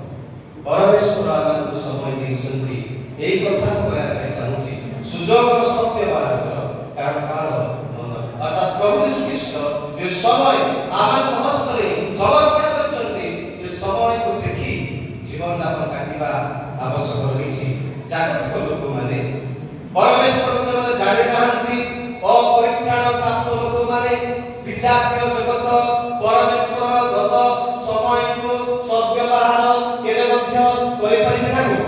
परमेश्वर आनंद समय दैछन्ति एई कथा कहया पाई चाहूछि सुजोग सत्य व्यवहार कर कारण काल मन अर्थात प्रभु यीशु ख्रीष्ट जे समय आमान हस्तरे समर्पण करछन्ति से समय को देखि जीवन यापन काटिबा आवश्यक रहिछि जागतिक लोक माने परमेश्वर जो जानि नाहंती अपरिज्ञान प्राप्त लोक माने विजातीय जगत परमेश्वर गत समय को सद्व्यवहार केरे मध्य करि परिबे नाही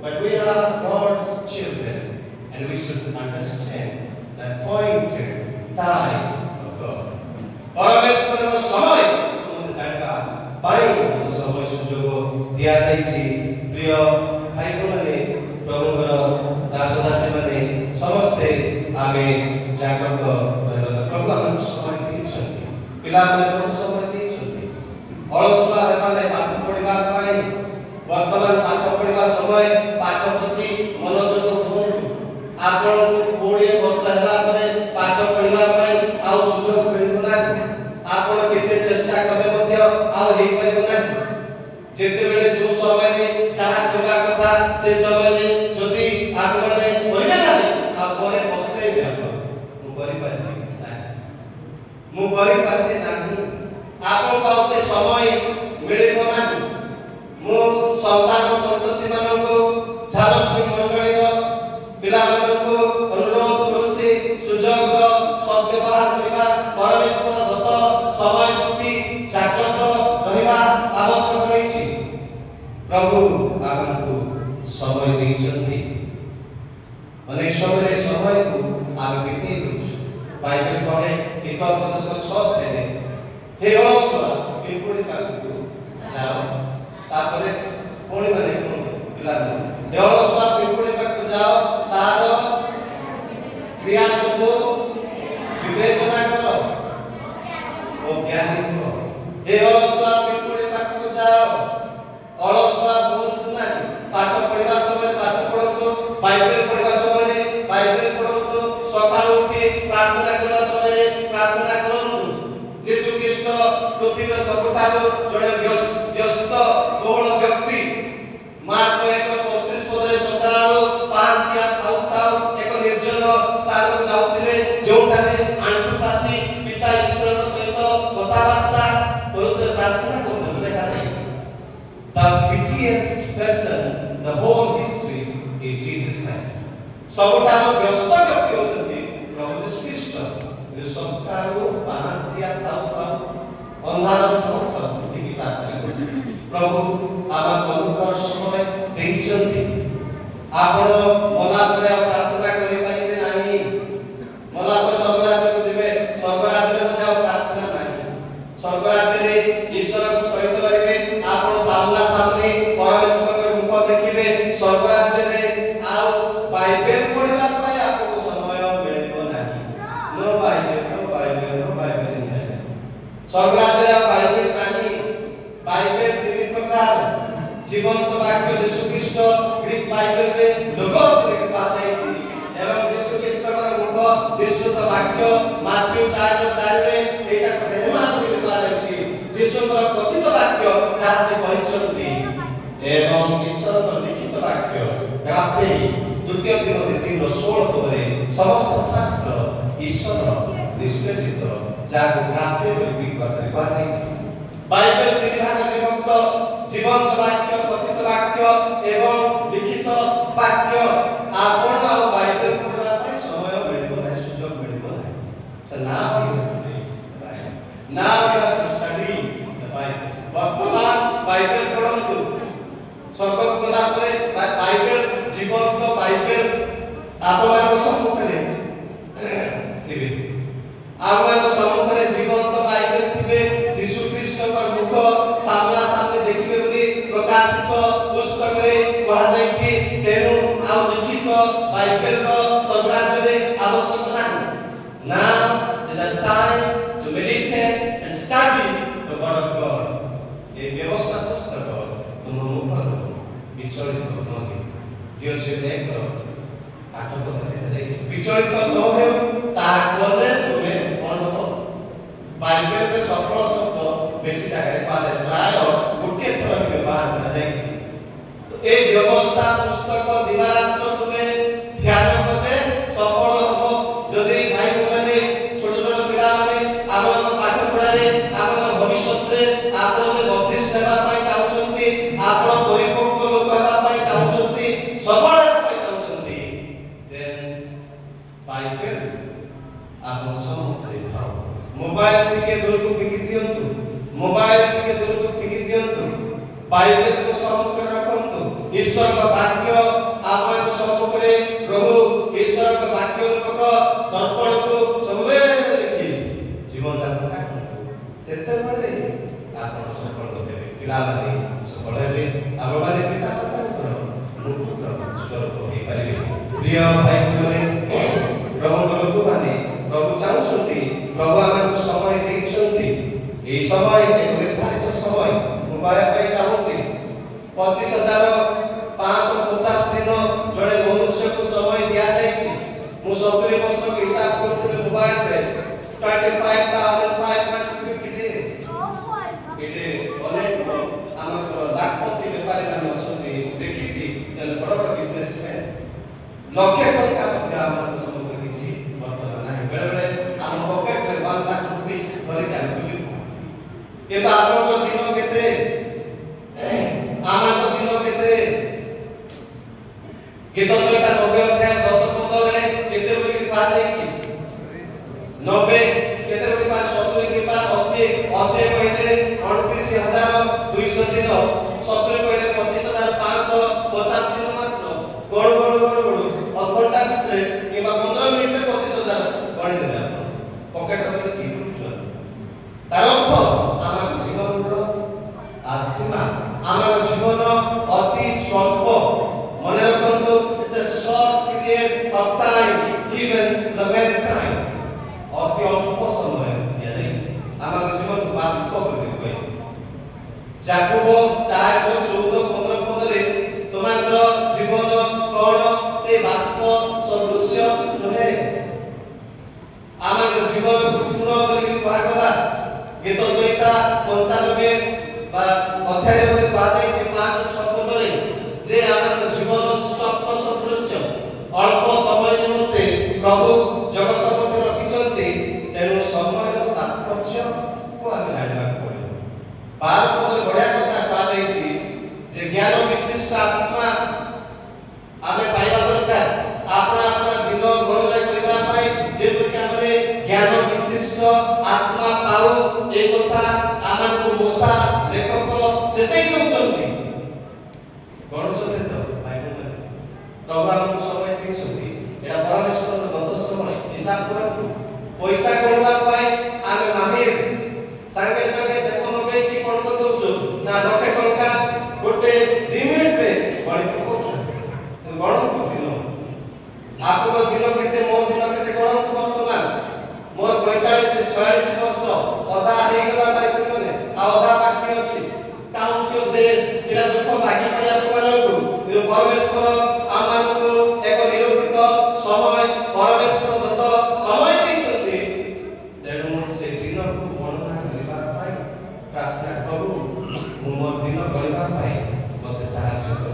but we are God's children and we should understand the appointed time of God परमेश्वर समय तुम जानबा पाई समय सुजोग दिया जाइछि प्रिय भाई माने प्रभुकर दास दासी माने समस्त आमे जागृत रहबा प्रभु हमन समय दैछन्ति पिला माने प्रभु समय दैछन्ति अलसुआ हेबा नै पाठ पढिबा पाई वर्तमान पाठ पढिबा समय पाठ प्रति मनोयोग होंतु आपण 20 वर्ष हला परे पाठ पढिबा पाई आ सुजोग मिलु ना आपण केते चेष्टा करे मध्य आ हेइ परिबो ना जेते बेले जो समय में जहा करबा कथा से समय में जदी आपण माने परिबे ना आ परे पछते भी आपण କରିପାରିବି ନାହିଁ, ମୁଁ କରିପାରିବି ନାହିଁ। ଆପଣଙ୍କୁ ଆଉ ସେ ସମୟ ମିଳିବ ନାହିଁ। ମୁଁ ସନ୍ତାନ ସନ୍ତତି ମାନଙ୍କୁ ଝାଲସି ମଣ୍ଡଳୀର ପିଲାମାନଙ୍କୁ ଅନୁରୋଧ କରୁଛି, ସୁଯୋଗର ସଦ୍ବ୍ୟବହାର କରିବା, ପରମେଶ୍ୱର ଦତ୍ତ ସମୟ ପ୍ରତି ଜାଗ୍ରତ ରହିବା ଆବଶ୍ୟକ ରହିଛି। ପ୍ରଭୁ ଆମକୁ ସମୟ ଦେଇଛନ୍ତି। ଅନେକ ସମୟରେ ସମୟକୁ ଆମେ ବିତେଇ ଦେଉଛୁ। ବାଇବେଲ କହେ ହିତୋପଦେଶ 6 ହେ ଅଳସୁଆ ପିମ୍ପୁଡ଼ି ପାଖକୁ ଯାଅ। ତାପରେ ପୁଣି ମାନେ ପିଲାମାନେ ହେ ଅଳସୁଆ ପିମ୍ପୁଡ଼ି ପାଖକୁ ଯାଅ, ତାର କ୍ରିୟା ସବୁ ବିବେଚନା କର ଓ ଜ୍ଞାନୀ ହୁଅ। ହେ ଅଳସୁଆ ପିମ୍ପୁଡ଼ି ପାଖକୁ ଯାଅ। ଅଳସୁଆ ହୁଅନ୍ତୁ ନାହିଁ। ପାଠ ପଢିବା ସମୟରେ ପାଠ ପଢନ୍ତୁ, ବାଇବେଲ ପଢିବା ସମୟରେ ବାଇବେଲ ପଢନ୍ତୁ, ସକାଳୁ ଉଠି ପ୍ରାର୍ଥନା କରିବା ସମୟରେ ପ୍ରାର୍ଥନା କରନ୍ତୁ। ଯୀଶୁ ଖ୍ରୀଷ୍ଟ ପୃଥିବୀର ସବୁଠାରୁ ଜଣେ ବ୍ୟସ୍ତ ବହୁଳ ବ୍ୟକ୍ତି। ମାର୍କ 1:35 ସକାଳୁ ପାହାନ୍ତିଆ ଥାଉ ଥାଉ ଏକ ନିର୍ଜନ ସ୍ଥାନକୁ ଯାଉଥିଲେ, ଯେଉଁଠାରେ ଆଣ୍ଠୁପାତି ପିତା ଈଶ୍ୱରଙ୍କ ସହିତ କଥାବାର୍ତ୍ତା କରୁଥିଲେ, ପ୍ରାର୍ଥନା କରୁଥିଲେ ଦେଖାଯାଇଛି। The busiest person in the whole history is Jesus Christ. ସବୁଠାରୁ ବ୍ୟସ୍ତ ବ୍ୟକ୍ତି ହେଉଛନ୍ତି ପ୍ରଭୁ ଯୀଶୁ ଖ୍ରୀଷ୍ଟ। ସକାଳୁ ପାହାନ୍ତିଆ ଥାଉ ଥାଉ ଅନ୍ଧାର ଥାଉ ଥାଉ ଉଠିକି ପ୍ରାର୍ଥନା କରୁଥିଲେ। ପ୍ରଭୁ ଆମକୁ ଅନୁଗ୍ରହ ସମୟ ଦେଇଛନ୍ତି। ଆପଣ ମଲା ପରେ ଆଉ ପ୍ରାର୍ଥନା କରିପାରିବେ ନାହିଁ। ମଲା ପରେ ସ୍ୱର୍ଗରାଜ୍ୟକୁ ଯିବେ, ସ୍ୱର୍ଗରାଜ୍ୟରେ ମଧ୍ୟ ଆଉ ପ୍ରାର୍ଥନା ନାହିଁ। ସ୍ୱର୍ଗରାଜ୍ୟରେ ଈଶ୍ୱରଙ୍କ ସହିତ ରହିବେ। ଆପଣ ସାମ୍ନା ସାମ୍ନି ପରମେଶ୍ୱରଙ୍କ ମୁଖ ଦେଖିବେ। ସ୍ୱର୍ଗରାଜ୍ୟରେ ଆଉ ବାଇବେଲ ପଢିବା ପାଇଁ ଆପଣଙ୍କୁ ସମୟ ମିଳିବ ନାହିଁ। नो ବାଇବେଲ ନାହିଁ। ସ୍ୱର୍ଗରାଜ୍ୟରେ ଆଉ ବାଇବେଲ ନାହିଁ। ବାଇବେଲ 3 ପ୍ରକାର। ଜୀବନ୍ତ ବାକ୍ୟ ଯୀଶୁ ଖ୍ରୀଷ୍ଟ ଗ୍ରୀକ ବାଇବେଲରେ ଲୋଗୋସ କୁହାଯାଇଛି ଏବଂ ଯୀଶୁ ଖ୍ରୀଷ୍ଟଙ୍କର ମୁଖ ବିଶୁଦ୍ଧ ବାକ୍ୟ ମାଥ୍ୟୁ 4:4 ଏଇଟାକୁ ରେମା ବୋଲି କୁହାଯାଇଛି। ଯୀଶୁଙ୍କର କଥିତ ବାକ୍ୟ ଯାହା ସେ କହିଛନ୍ତି ଏବଂ ଈଶ୍ୱରଙ୍କ ଲିଖିତ ବାକ୍ୟ ଗ୍ରାଫେ 2 ତିମୋଥୀ 3:16 ସମସ୍ତ ଶାସ୍ତ୍ର ଈଶ୍ୱର ନିଷ୍ପେଷିତ, ଯାହାକୁ ଗ୍ରାଫେ ବୋଲି କୁହାଯାଇଛି। ବାଇବେଲ 3 ଭାଗରେ ବିଭକ୍ତ। ଜୀବନ୍ତ ବାକ୍ୟ, କଥିତ ବାକ୍ୟ ଏବଂ ଲିଖିତ ବାକ୍ୟ। ଆପଣ ଆଉ ବାଇବେଲ ପଢିବା ପାଇଁ ସମୟ ମିଳିବ ନାହିଁ, ସୁଯୋଗ ମିଳିବ ନାହିଁ। So now you have to read the Bible. Now you have to study the Bible. ବର୍ତ୍ତମାନ ବାଇବେଲ ପଢନ୍ତୁ। ସ୍ୱର୍ଗକୁ ଗଲା ପରେ ବାଇବେଲ, ଜୀବନ୍ତ ବାଇବେଲ ଆପଣଙ୍କ ସମ୍ମୁଖରେ ଥିବେ। ଆପଣଙ୍କ ସମ୍ମୁଖରେ ଜୀବନ୍ତ ବାଇବେଲ ଥିବେ। ଯୀଶୁ ଖ୍ରୀଷ୍ଟଙ୍କ ମୁଖ ସାମ୍ନା ସାମ୍ନି ଦେଖିବେ ବୋଲି ପ୍ରକାଶିତ ପୁସ୍ତକରେ କୁହାଯାଇଛି। ତେଣୁ ଆଉ ଲିଖିତ ବାଇବେଲର ସ୍ୱର୍ଗରାଜ୍ୟରେ ଆବଶ୍ୟକ ନାହିଁ। Now is the time to meditate and study the word of God. ଏ ବ୍ୟବସ୍ଥା ପୁସ୍ତକ ତୁମ ମୁଖରୁ ବିଚଳିତ ନହେଉ। ଜିଓ 8 ଲେଖାଯାଇଛି, ବିଚଳିତ ନ ହେଉ, ତାହା କଲେ ତୁମେ କ'ଣ ହେବ? ବାଇବେଲରେ ସଫଳ ଶବ୍ଦ ବେଶୀ ଜାଗାରେ କୁହାଯାଏ, ପ୍ରାୟ ଗୋଟିଏ ଥର ବ୍ୟବହାର କରାଯାଇଛି। ଏ ବ୍ୟବସ୍ଥା ପୁସ୍ତକ ଦିବାରାତ୍ର ତୁମେ ଧ୍ୟାନ କଲେ ସଫଳ ହେବ। ଯଦି ଭାଇ ଭଉଣୀମାନେ, ଛୋଟ ଛୋଟ ପିଲାମାନେ ଆପଣଙ୍କ ପାଠ ପଢ଼ାରେ, ଆପଣଙ୍କ ଭବିଷ୍ୟତରେ ଆପଣ ବତିଷ୍ଠ ହେବା ପାଇଁ ଚାହୁଁଛନ୍ତି, ଆପଣ ପରିପକ୍ୱ ଲୋକ ହେବା ପାଇଁ ଚାହୁଁଛନ୍ତି, ସବଳ ହେବା ପାଇଁ ଚାହୁଁଛନ୍ତି, ବାଇବେଲ ଆପଣ ସମ୍ମୁଖରେ ଥାଉ। ମୋବାଇଲ ଟିକେ ଦୂରକୁ ଫିକି ଦିଅନ୍ତୁ। ବାଇବେଲକୁ ସମ୍ମୁଖରେ ରଖନ୍ତୁ। ଈଶ୍ୱରଙ୍କ ବାକ୍ୟ ଆପଣଙ୍କ ସମ୍ମୁଖରେ ରହୁ। ଈଶ୍ୱରଙ୍କ ବାକ୍ୟ ରୂପକ ଦର୍ପଣକୁ ସବୁବେଳେ ଦେଖି ଜୀବନଯାପନ କାଟନ୍ତୁ। ସେତେବେଳେ ଆପଣ ସଫଳ ହେବେ। ପିଲାମାନେ ସଫଳ ହେବେ। ଆପଣମାନେ ପିତାମାତାଙ୍କର ମୁକୁଟ ସ୍ୱରୂପ ହେଇପାରିବେ। ପ୍ରିୟ ଭାଇମାନେ, ପ୍ରଭୁଙ୍କ ଲୋକମାନେ, ପ୍ରଭୁ ଚାହୁଁଛନ୍ତି, ପ୍ରଭୁ ଆମକୁ ସମୟ ଦେଇଛନ୍ତି। এই সময় এক নির্ধারিত সময় ମୁଁ କହିବା ପାଇଁ ଚାହୁଁଛି 25,550 ଦିନ ଜଣେ ମନୁଷ୍ୟକୁ ସମୟ ଦିଆଯାଇଛି। ମୁଁ 70 ବର୍ଷକୁ ହିସାବ କରୁଥିଲି ମୋବାଇଲରେ 25,550 days। ଏଠି ଅନେକ ଆମର ଲାଖପତି ବେପାରୀମାନେ ଅଛନ୍ତି, ମୁଁ ଦେଖିଛି ବଡ଼ ବଡ଼ ବିଜନେସମ୍ୟାନ୍ ଲକ୍ଷେ ଟଙ୍କା ମଧ୍ୟ ଆମକୁ ସମ୍ମୁଖରେ କିଛି ବର୍ତ୍ତମାନ ନାହିଁ। ବେଳେବେଳେ ये तो आपको दिन केते आमा तो दिन केते गीत संहिता 90 अध्याय 10 पद रे केते बोली पा जाईछि 90 केते बोली पा 70 के पा 80 कहले 29,200 दिन 70 कहले 25,550 दिन मात्र गड़ अधघंटा भितर किबा 15 मिनिट रे 25,000 गणी देबे आपण पॉकेट रे की बुझुछन तार अर्थ आमा जीवन आसीमा आमा जीवन अति स्वल्प मन रखंतु it's a short period of time given the mankind अति अल्प समय दिया जाइछि आमा जीवन बाष्प करि कोइ याकूब 4:14-15 पद रे तमार जीवन कोन से बाष्प सदृश नहे आमा जीवन पूर्ण बोली कहा गला गीत संहिता 95 बा अध्याय रे कहा जाय जे 5-6 पद रे जे आमा जीवन स्वप्न सदृश अल्प समय निमंते प्रभु जगत मध्य रखिसंते तेनु समय तात्पर्य को आमे जानिबा पड़े 12 पद बढ़िया कथा कहा जाय छी जे ज्ञान विशिष्ट आत्मा आमे पाइबा दरकार आपना आपना दिन गणना करबा पाई जे प्रकारे ज्ञान विशिष्ट आत्मा पाऊ ए कथा आमाको मूसा लेखक जेते कहउछंती गणुछते तो बाइबल में प्रभु हमको समय दिसंती एटा परमेश्वर दत्त समय हिसाब करंतु पैसा गणवा पाई आमे माहिर संगे संगे जेकोनो के की कोन को दउछु ना लखे टंका गोटे 2 मिनिट रे गणि पकउछु गणन दिन आपको दिन केते मोर दिन केते गणन वर्तमान मोर 45-46 वर्ष अधा हे गला भाई कोने आ अधा बाकी अछि काउंट योर डेज एटा दुख बाकी करिया मानकु जो परमेश्वर आमानकु एक निरूपित समय परमेश्वर दत्त समय दैछथि तेनु से दिन को गणना करबा पाई प्रार्थना प्रभु मोर दिन करबा पाई मते सहायता कर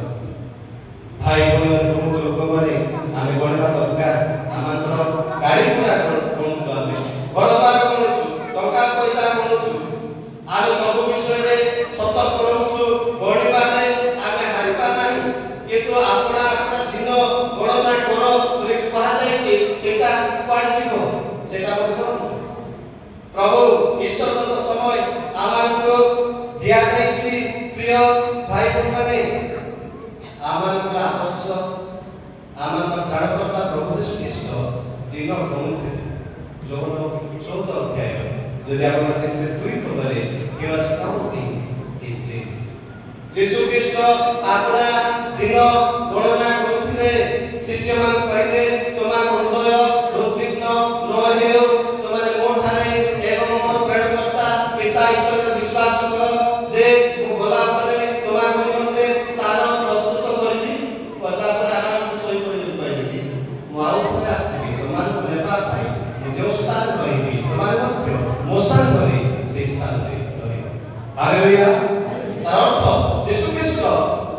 भाई बहन तुम लोक माने आमे गणना दरकार आमांतर गाड़ी गुडा कोन आमे बड़बार कोनछु टंका पैसा कोनछु आमे सब विषय रे सतर्क रहछु गणिबा रे आमे हारिबा नाही किंतु अपना अपना दिन गणना करो बोली कहा जाय छी सेटा कोन सिखो सेटा मत प्रभु ईश्वर दत्त समय आमानको दिया जाय छी प्रिय भाई बहन माने आमानको आदर्श आमानको प्राणकर्ता प्रभु यीशु ख्रीष्ट दिन गणुते जोन 14 अध्याय यदि आपण देखिबे 2 पद रे he was counting his days यीशु ख्रीष्ट आपना दिन गणना करथिले शिष्य मान कहले तोमा हृदय उद्विग्न न हेउ तोमाने मोठारे एवं मोर प्राणकर्ता पिता ईश्वर विश्वास कर जे गोला परे तोमा निमंते स्थान प्रस्तुत करबी पता पर आराम से सोई पड़ी पाइबी मु आउ थरे आसीबी तोमान लेबा पाई जो स्थान रहिबी तोमार मध्य मोसन करे से स्थान रे रहिबो हालेलुया तार अर्थ यीशु ख्रीष्ट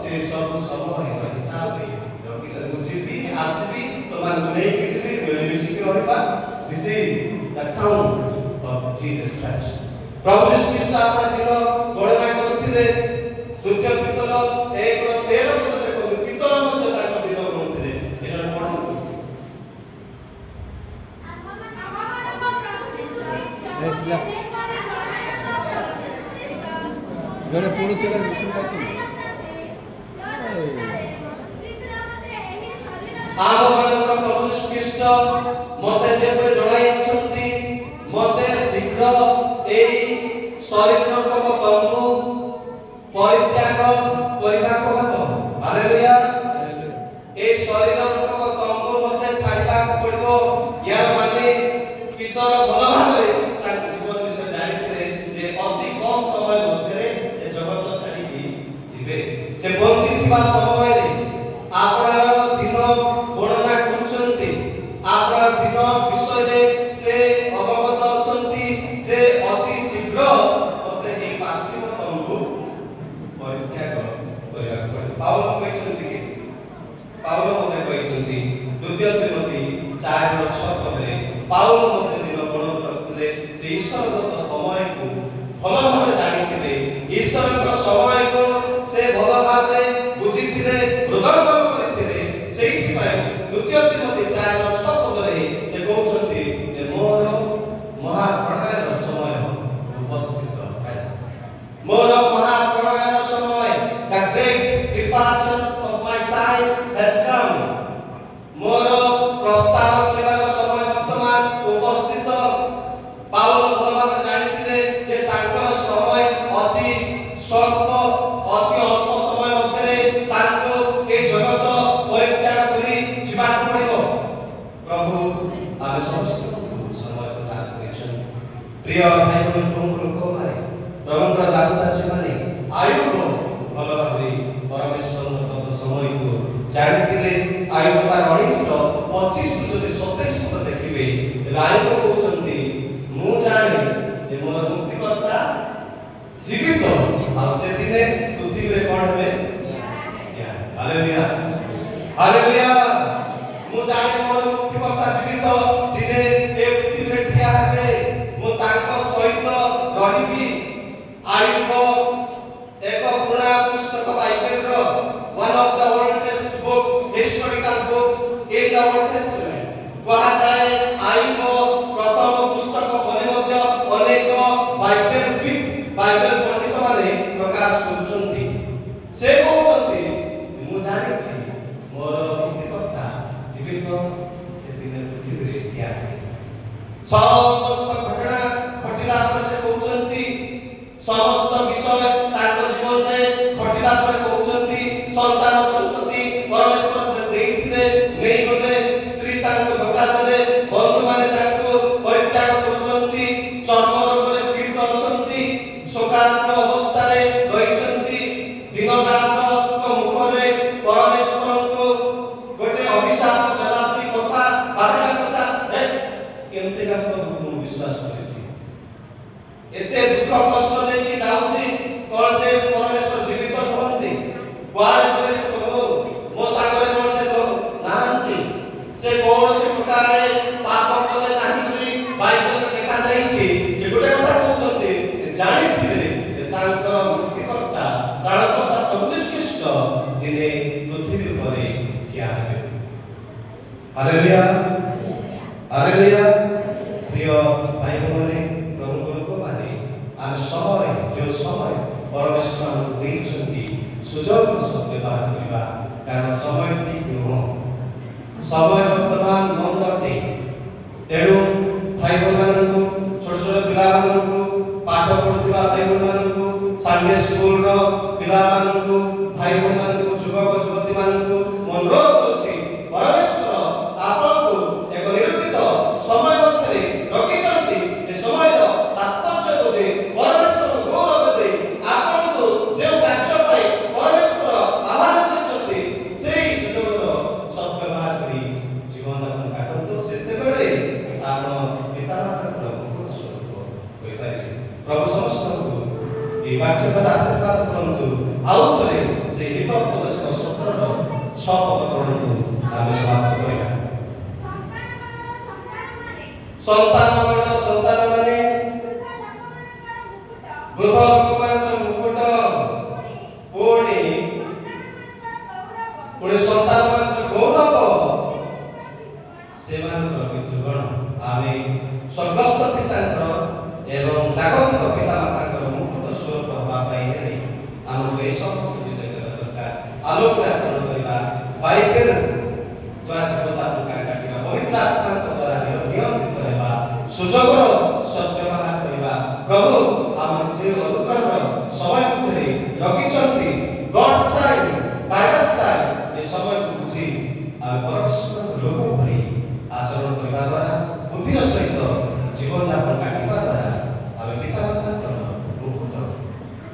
से सब समय हिसाब रे रखि जब जीबी आसीबी तोमान नै कि जीबी मिलमिशि के रहबा this is the count of Jesus Christ प्रभु यीशु ख्रीष्ट आपन दिन गणना करथिले द्वितीय पितर 1:13 पद देखो पितर मध्य ताक दिन गणुथिले एना पढंतु जने पुणी चला विष्णु करते आम मानकर प्रभु यीशु ख्रीष्ट मते जेबे जणाई अछंती मते शीघ्र एई शरीरक तंबू परित्याग करिबा को हतो हालेलुया ए शरीरक तंबू मते छाड़िबा पड़िबो यार माने पितर भल भाबे ताक जीवन विषय जानिथिले जे अति कम समय मध्यरे ए जगत छाड़ी की जिवे से बंचिथिबा समय रे आपनार दिन गणना करूछंती आपनार दिन विषय रे से अवगत अछंती जे अति शीघ्र मते ए पार्थिव तंबू परित्याग करिबा पड़े पाउल कहछंती कि पाउल मते कहछंती द्वितीय तिमोथी 4:6 पदरे पाउल मते दिन गणन करथिले जे ईश्वर दत्त समय को ଭଲ ଭାବରେ ଜାଣିଥିଲେ, ଈଶ୍ୱରଙ୍କ ସମୟକୁ ସେ ଭଲ ଭାବରେ ବୁଝିଥିଲେ, ହୃଦୟଙ୍ଗମ କରିଥିଲେ। ସେଇଥିପାଇଁ ଦ୍ୱିତୀୟ ତିମୋଥୀ 4:6 ପଦରେ ସେ କହୁଛନ୍ତି ଯେ ମୋର ମହାପ୍ରଳୟର ସମୟ ଉପସ୍ଥିତ, ମୋର ମହାପ୍ରଳୟର ସମୟ, the great departure of my time has come, ମୋର ପ୍ରସ୍ଥାନ କରିବାର ସମୟ ବର୍ତ୍ତମାନ ଉପସ୍ଥିତ। ପାଉଲ ଭଲ ଭାବରେ ଜାଣିଥିଲେ ଯେ ତାଙ୍କର ସମୟ ଅତି ସ୍ୱଳ୍ପ, ଅତି ଅଳ୍ପ ସମୟ ମଧ୍ୟରେ ତାଙ୍କୁ ଏ ଜଗତ ପରିତ୍ୟାଗ କରି ଯିବାକୁ ପଡ଼ିବ। ପ୍ରଭୁ ଆମେ ସମସ୍ତଙ୍କୁ ସମୟ ପ୍ରଦାନ କରିଛନ୍ତି। ପ୍ରିୟ ଭାଇ ପ୍ରଭୁଙ୍କ ଲୋକମାନେ, ପ୍ରଭୁଙ୍କର ଦାସ ଦାସୀମାନେ ଆୟୁବ ଭଲ ଭାବରେ ପରମେଶ୍ୱରଙ୍କ ସମୟକୁ ଜାଣିଥିଲେ। ଆୟୁବ ତାର 19:25 ଯଦି 27 ପଦ ଦେଖିବେ, ତେବେ ଆୟୁବ କହୁଛନ୍ତି ମୁଁ ଜାଣେ ଯେ ମୋର ମୁକ୍ତିକର୍ତ୍ତା ଜୀବିତ, ଆଉ ସେଦିନେ ପୃଥିବୀରେ କଣ ହେବେ? Hallelujah, hallelujah. ମୁଁ ଜାଣେ ମୋର ମୁକ୍ତିକର୍ତ୍ତା ଜୀବିତ, ଦିନେ ଏ ପୃଥିବୀରେ ଠିଆ ହେବେ, ମୁଁ ତାଙ୍କ ସହିତ ରହିବି। ଆୟୁବ ଏକ ପୁରୁଣା ପୁସ୍ତକ ବାଇବେଲର one of the oldest book, historical books in the Old Testament। କୁହାଯାଏ ଆୟୁବ ପ୍ରଥମ ପୁସ୍ତକ ବୋଲି ମଧ୍ୟ ଅନେକ ବାଇବେଲ ପଣ୍ଡିତମାନେ ପ୍ରକାଶ କରୁଛନ୍ତି। ସେ କହୁଛନ୍ତି ମୁଁ ଜାଣିଛି ମୋର ମୁକ୍ତିକର୍ତ୍ତା ଜୀବିତ, ସେଦିନ ପୃଥିବୀରେ ଠିଆ ହେବେ। ସମସ୍ତ ଘଟଣା ଘଟିଲା ପରେ ସେ କହୁଛନ୍ତି, ସମସ୍ତ ବିଷୟ ତାଙ୍କ ଜୀବନରେ ଘଟିଲା ପରେ କହୁଛନ୍ତି, ସନ୍ତାନ ସନ୍ତତି ପରମେଶ୍ୱର ଦେଇଥିଲେ, ନେଇଗଲେ, ସ୍ତ୍ରୀ ତାଙ୍କୁ ଧୋକା ଦେଲେ, ବନ୍ଧୁମାନେ ତାଙ୍କୁ ପରିତ୍ୟାଗ କରୁଛନ୍ତି, ଚର୍ମ ରୋଗରେ ପୀଡ଼ିତ ଅଛନ୍ତି, ଶୋକାକୁଳ ଅବସ୍ଥାରେ ରହିଛନ୍ତି। ଦିନଦାସଙ୍କ ମୁଖରେ ପରମେଶ୍ୱରଙ୍କୁ ଗୋଟେ ଅଭିଶାପ ଦେଲା ପରି କଥା ବାହାରିଲା କଥା, କେମିତିକା ପ୍ରଭୁକୁ ମୁଁ ବିଶ୍ୱାସ କରିଛି, ଏତେ ଦୁଃଖ କଷ୍ଟ ଦେଇକି ଯାଉଛି, କଣ ସେ ପରମେଶ୍ୱର ଜୀବିତ ନୁହନ୍ତି? କୁଆଡ଼େ ଗଲେ ସେ ପ୍ରଭୁ? ମୋ ସାଙ୍ଗରେ କଣ ସେ ନାହାନ୍ତି? ସେ କୌଣସି ପ୍ରକାରରେ ପାପ କଲେ ନାହିଁ ବୋଲି ବାଇବେଲରେ ଲେଖାଯାଇଛି। ସେ ଗୋଟେ କଥା କହୁଛନ୍ତି, ସେ ଜାଣିଥିଲେ ଯେ ତାଙ୍କର ମୁକ୍ତିକର୍ତ୍ତା ତ୍ରାଣକର୍ତ୍ତା ପ୍ରଭୁ ଯୀଶୁ ଖ୍ରୀଷ୍ଟ ଦିନେ ପୃଥିବୀ ଉପରେ ଠିଆ ହେବେ। Hallelujah, hallelujah. ପ୍ରିୟ ଭାଇ ଭଉଣୀ, ପ୍ରଭୁଙ୍କ ଲୋକମାନେ, ଆମେ ସମୟ, ଯେଉଁ ସମୟ ପରମେଶ୍ୱର ଆମକୁ ଦେଇଛନ୍ତି, ସୁଯୋଗର ସଦ୍ବ୍ୟବହାର କରିବା, କାରଣ ସମୟ ଠିକ ନୁହଁ, ସମୟ ବର୍ତ୍ତମାନ ବନ୍ଦ ଅଟେ। ତେଣୁ ଭାଇ ଭଉଣୀମାନଙ୍କୁ, ଛୋଟ ଛୋଟ ପିଲାମାନଙ୍କୁ, ପାଠ ପଢୁଥିବା ଭାଇ ଭଉଣୀମାନଙ୍କୁ, ସଣ୍ଡେ ସ୍କୁଲର ପିଲାମାନଙ୍କୁ, ଭାଇ ଭଉଣୀମାନଙ୍କୁ, ଯୁବକ ଯୁବତୀମାନଙ୍କୁ ମୁଁ ଅନୁରୋଧ କରୁଛି, ପରମେଶ୍ୱର ଆପଣଙ୍କୁ ଏକ ନିରୂପିତ ସମୟ ମଧ୍ୟରେ ରଖିଛନ୍ତି। ସେ ସମୟର ତାତ୍ପର୍ଯ୍ୟ ବୁଝି ପରମେଶ୍ୱରକୁ ଗୌରବ ଦେଇ ଆପଣଙ୍କୁ ଯେଉଁ କାର୍ଯ୍ୟ ପାଇଁ ପରମେଶ୍ୱର ଆହ୍ୱାନ କରିଛନ୍ତି, ସେଇ ସୁଯୋଗର ସଦ୍ବ୍ୟବହାର କରି ଜୀବନଯାପନ କାଟନ୍ତୁ। ସେତେବେଳେ ଆପଣ ପିତାମାତାଙ୍କର ମୁକୁଟ ସ୍ୱରୂପ ହୋଇପାରିବେ। ପ୍ରଭୁ ସମସ୍ତଙ୍କୁ এই বাক্য দ্বারা আশীর্বাদ করন্তু। ଆଉ ଥରେ ସେ ହିତୋପଦେଶ 17ର 6 ପଦ ପଢ଼ନ୍ତୁ, ଆମେ ସମାପ୍ତ କରିବା। ସନ୍ତାନମାନଙ୍କର ସନ୍ତାନମାନେ, ବୃଦ୍ଧ ଲୋକମାନଙ୍କର ମୁକୁଟ, ପୁଣି ସନ୍ତାନମାନଙ୍କର ଗୌରବ, ସେମାନଙ୍କର ପିତୃଗଣ। ଆମେ ସ୍ୱର୍ଗସ୍ଥ ପିତାଙ୍କର ଏବଂ ଜାଗତିକ ପିତାମାତାଙ୍କର ମୁକୁଟ ସ୍ୱରୂପ ହେବା ପାଇଁ ହେଲେ ଆମକୁ ଏ ସମସ୍ତ ବିଷୟ କରିବା ଦରକାର। ଆଲୋକନାଚନ କରିବା, ବାଇବେଲ ଦ୍ୱାରା ଜୀବନଯାପନ କାଟିବା, ପବିତ୍ର ଆତ୍ମାଙ୍କ ଦ୍ୱାରା ନିୟନ୍ତ୍ରିତ ହେବା, ସୁଯୋଗର ସଦ୍ବ୍ୟବହାର କରିବା। ପ୍ରଭୁ ଆମକୁ ଯେ ଅନୁଗ୍ରହର ସମୟ ମଧ୍ୟରେ ରଖିଛନ୍ତି, ଗଡ୍ସ ଟାଇମ୍, କାଇରସ୍ ଟାଇମ୍, ଏ ସମୟକୁ ବୁଝି ଆମେ ପରମେଶ୍ୱରଙ୍କ ଲୋକ ଭଳି ଆଚରଣ କରିବା ଦ୍ୱାରା, ବୁଦ୍ଧିର ସହିତ ଜୀବନଯାପନ କାଟିବା ଦ୍ୱାରା ଆମେ ପିତାମାତାଙ୍କର ମୁକୁଟ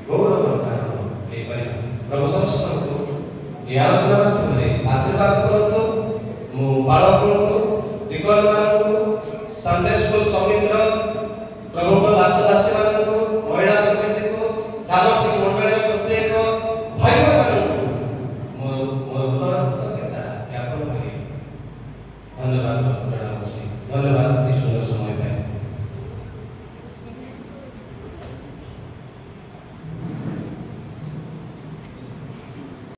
ଗୌରବର କାରଣ ହେଇପାରିବା। ପ୍ରଭୁ ସମସ୍ତଙ୍କୁ এই আলোচনা মাধ্যমে আশীর্বাদ করন্তু। মু বালকଙ୍କୁ, দিগলମାନଙ୍କୁ, সন্ডে স্কুল সমিতিର প্রভুଙ୍କ দাস ଦାସୀମାନଙ୍କୁ, ମହିଳା ସମିତିକୁ, ଝାଲସି ମଣ୍ଡଳୀର ପ୍ରତ୍ୟେକ ଭାଇ ଭଉଣୀମାନଙ୍କୁ ମୋର ହୃଦୟର କୃତଜ୍ଞତା ଜ୍ଞାପନ କରି ଧନ୍ୟବାଦ ଜଣାଉଛି। ଧନ୍ୟବାଦ।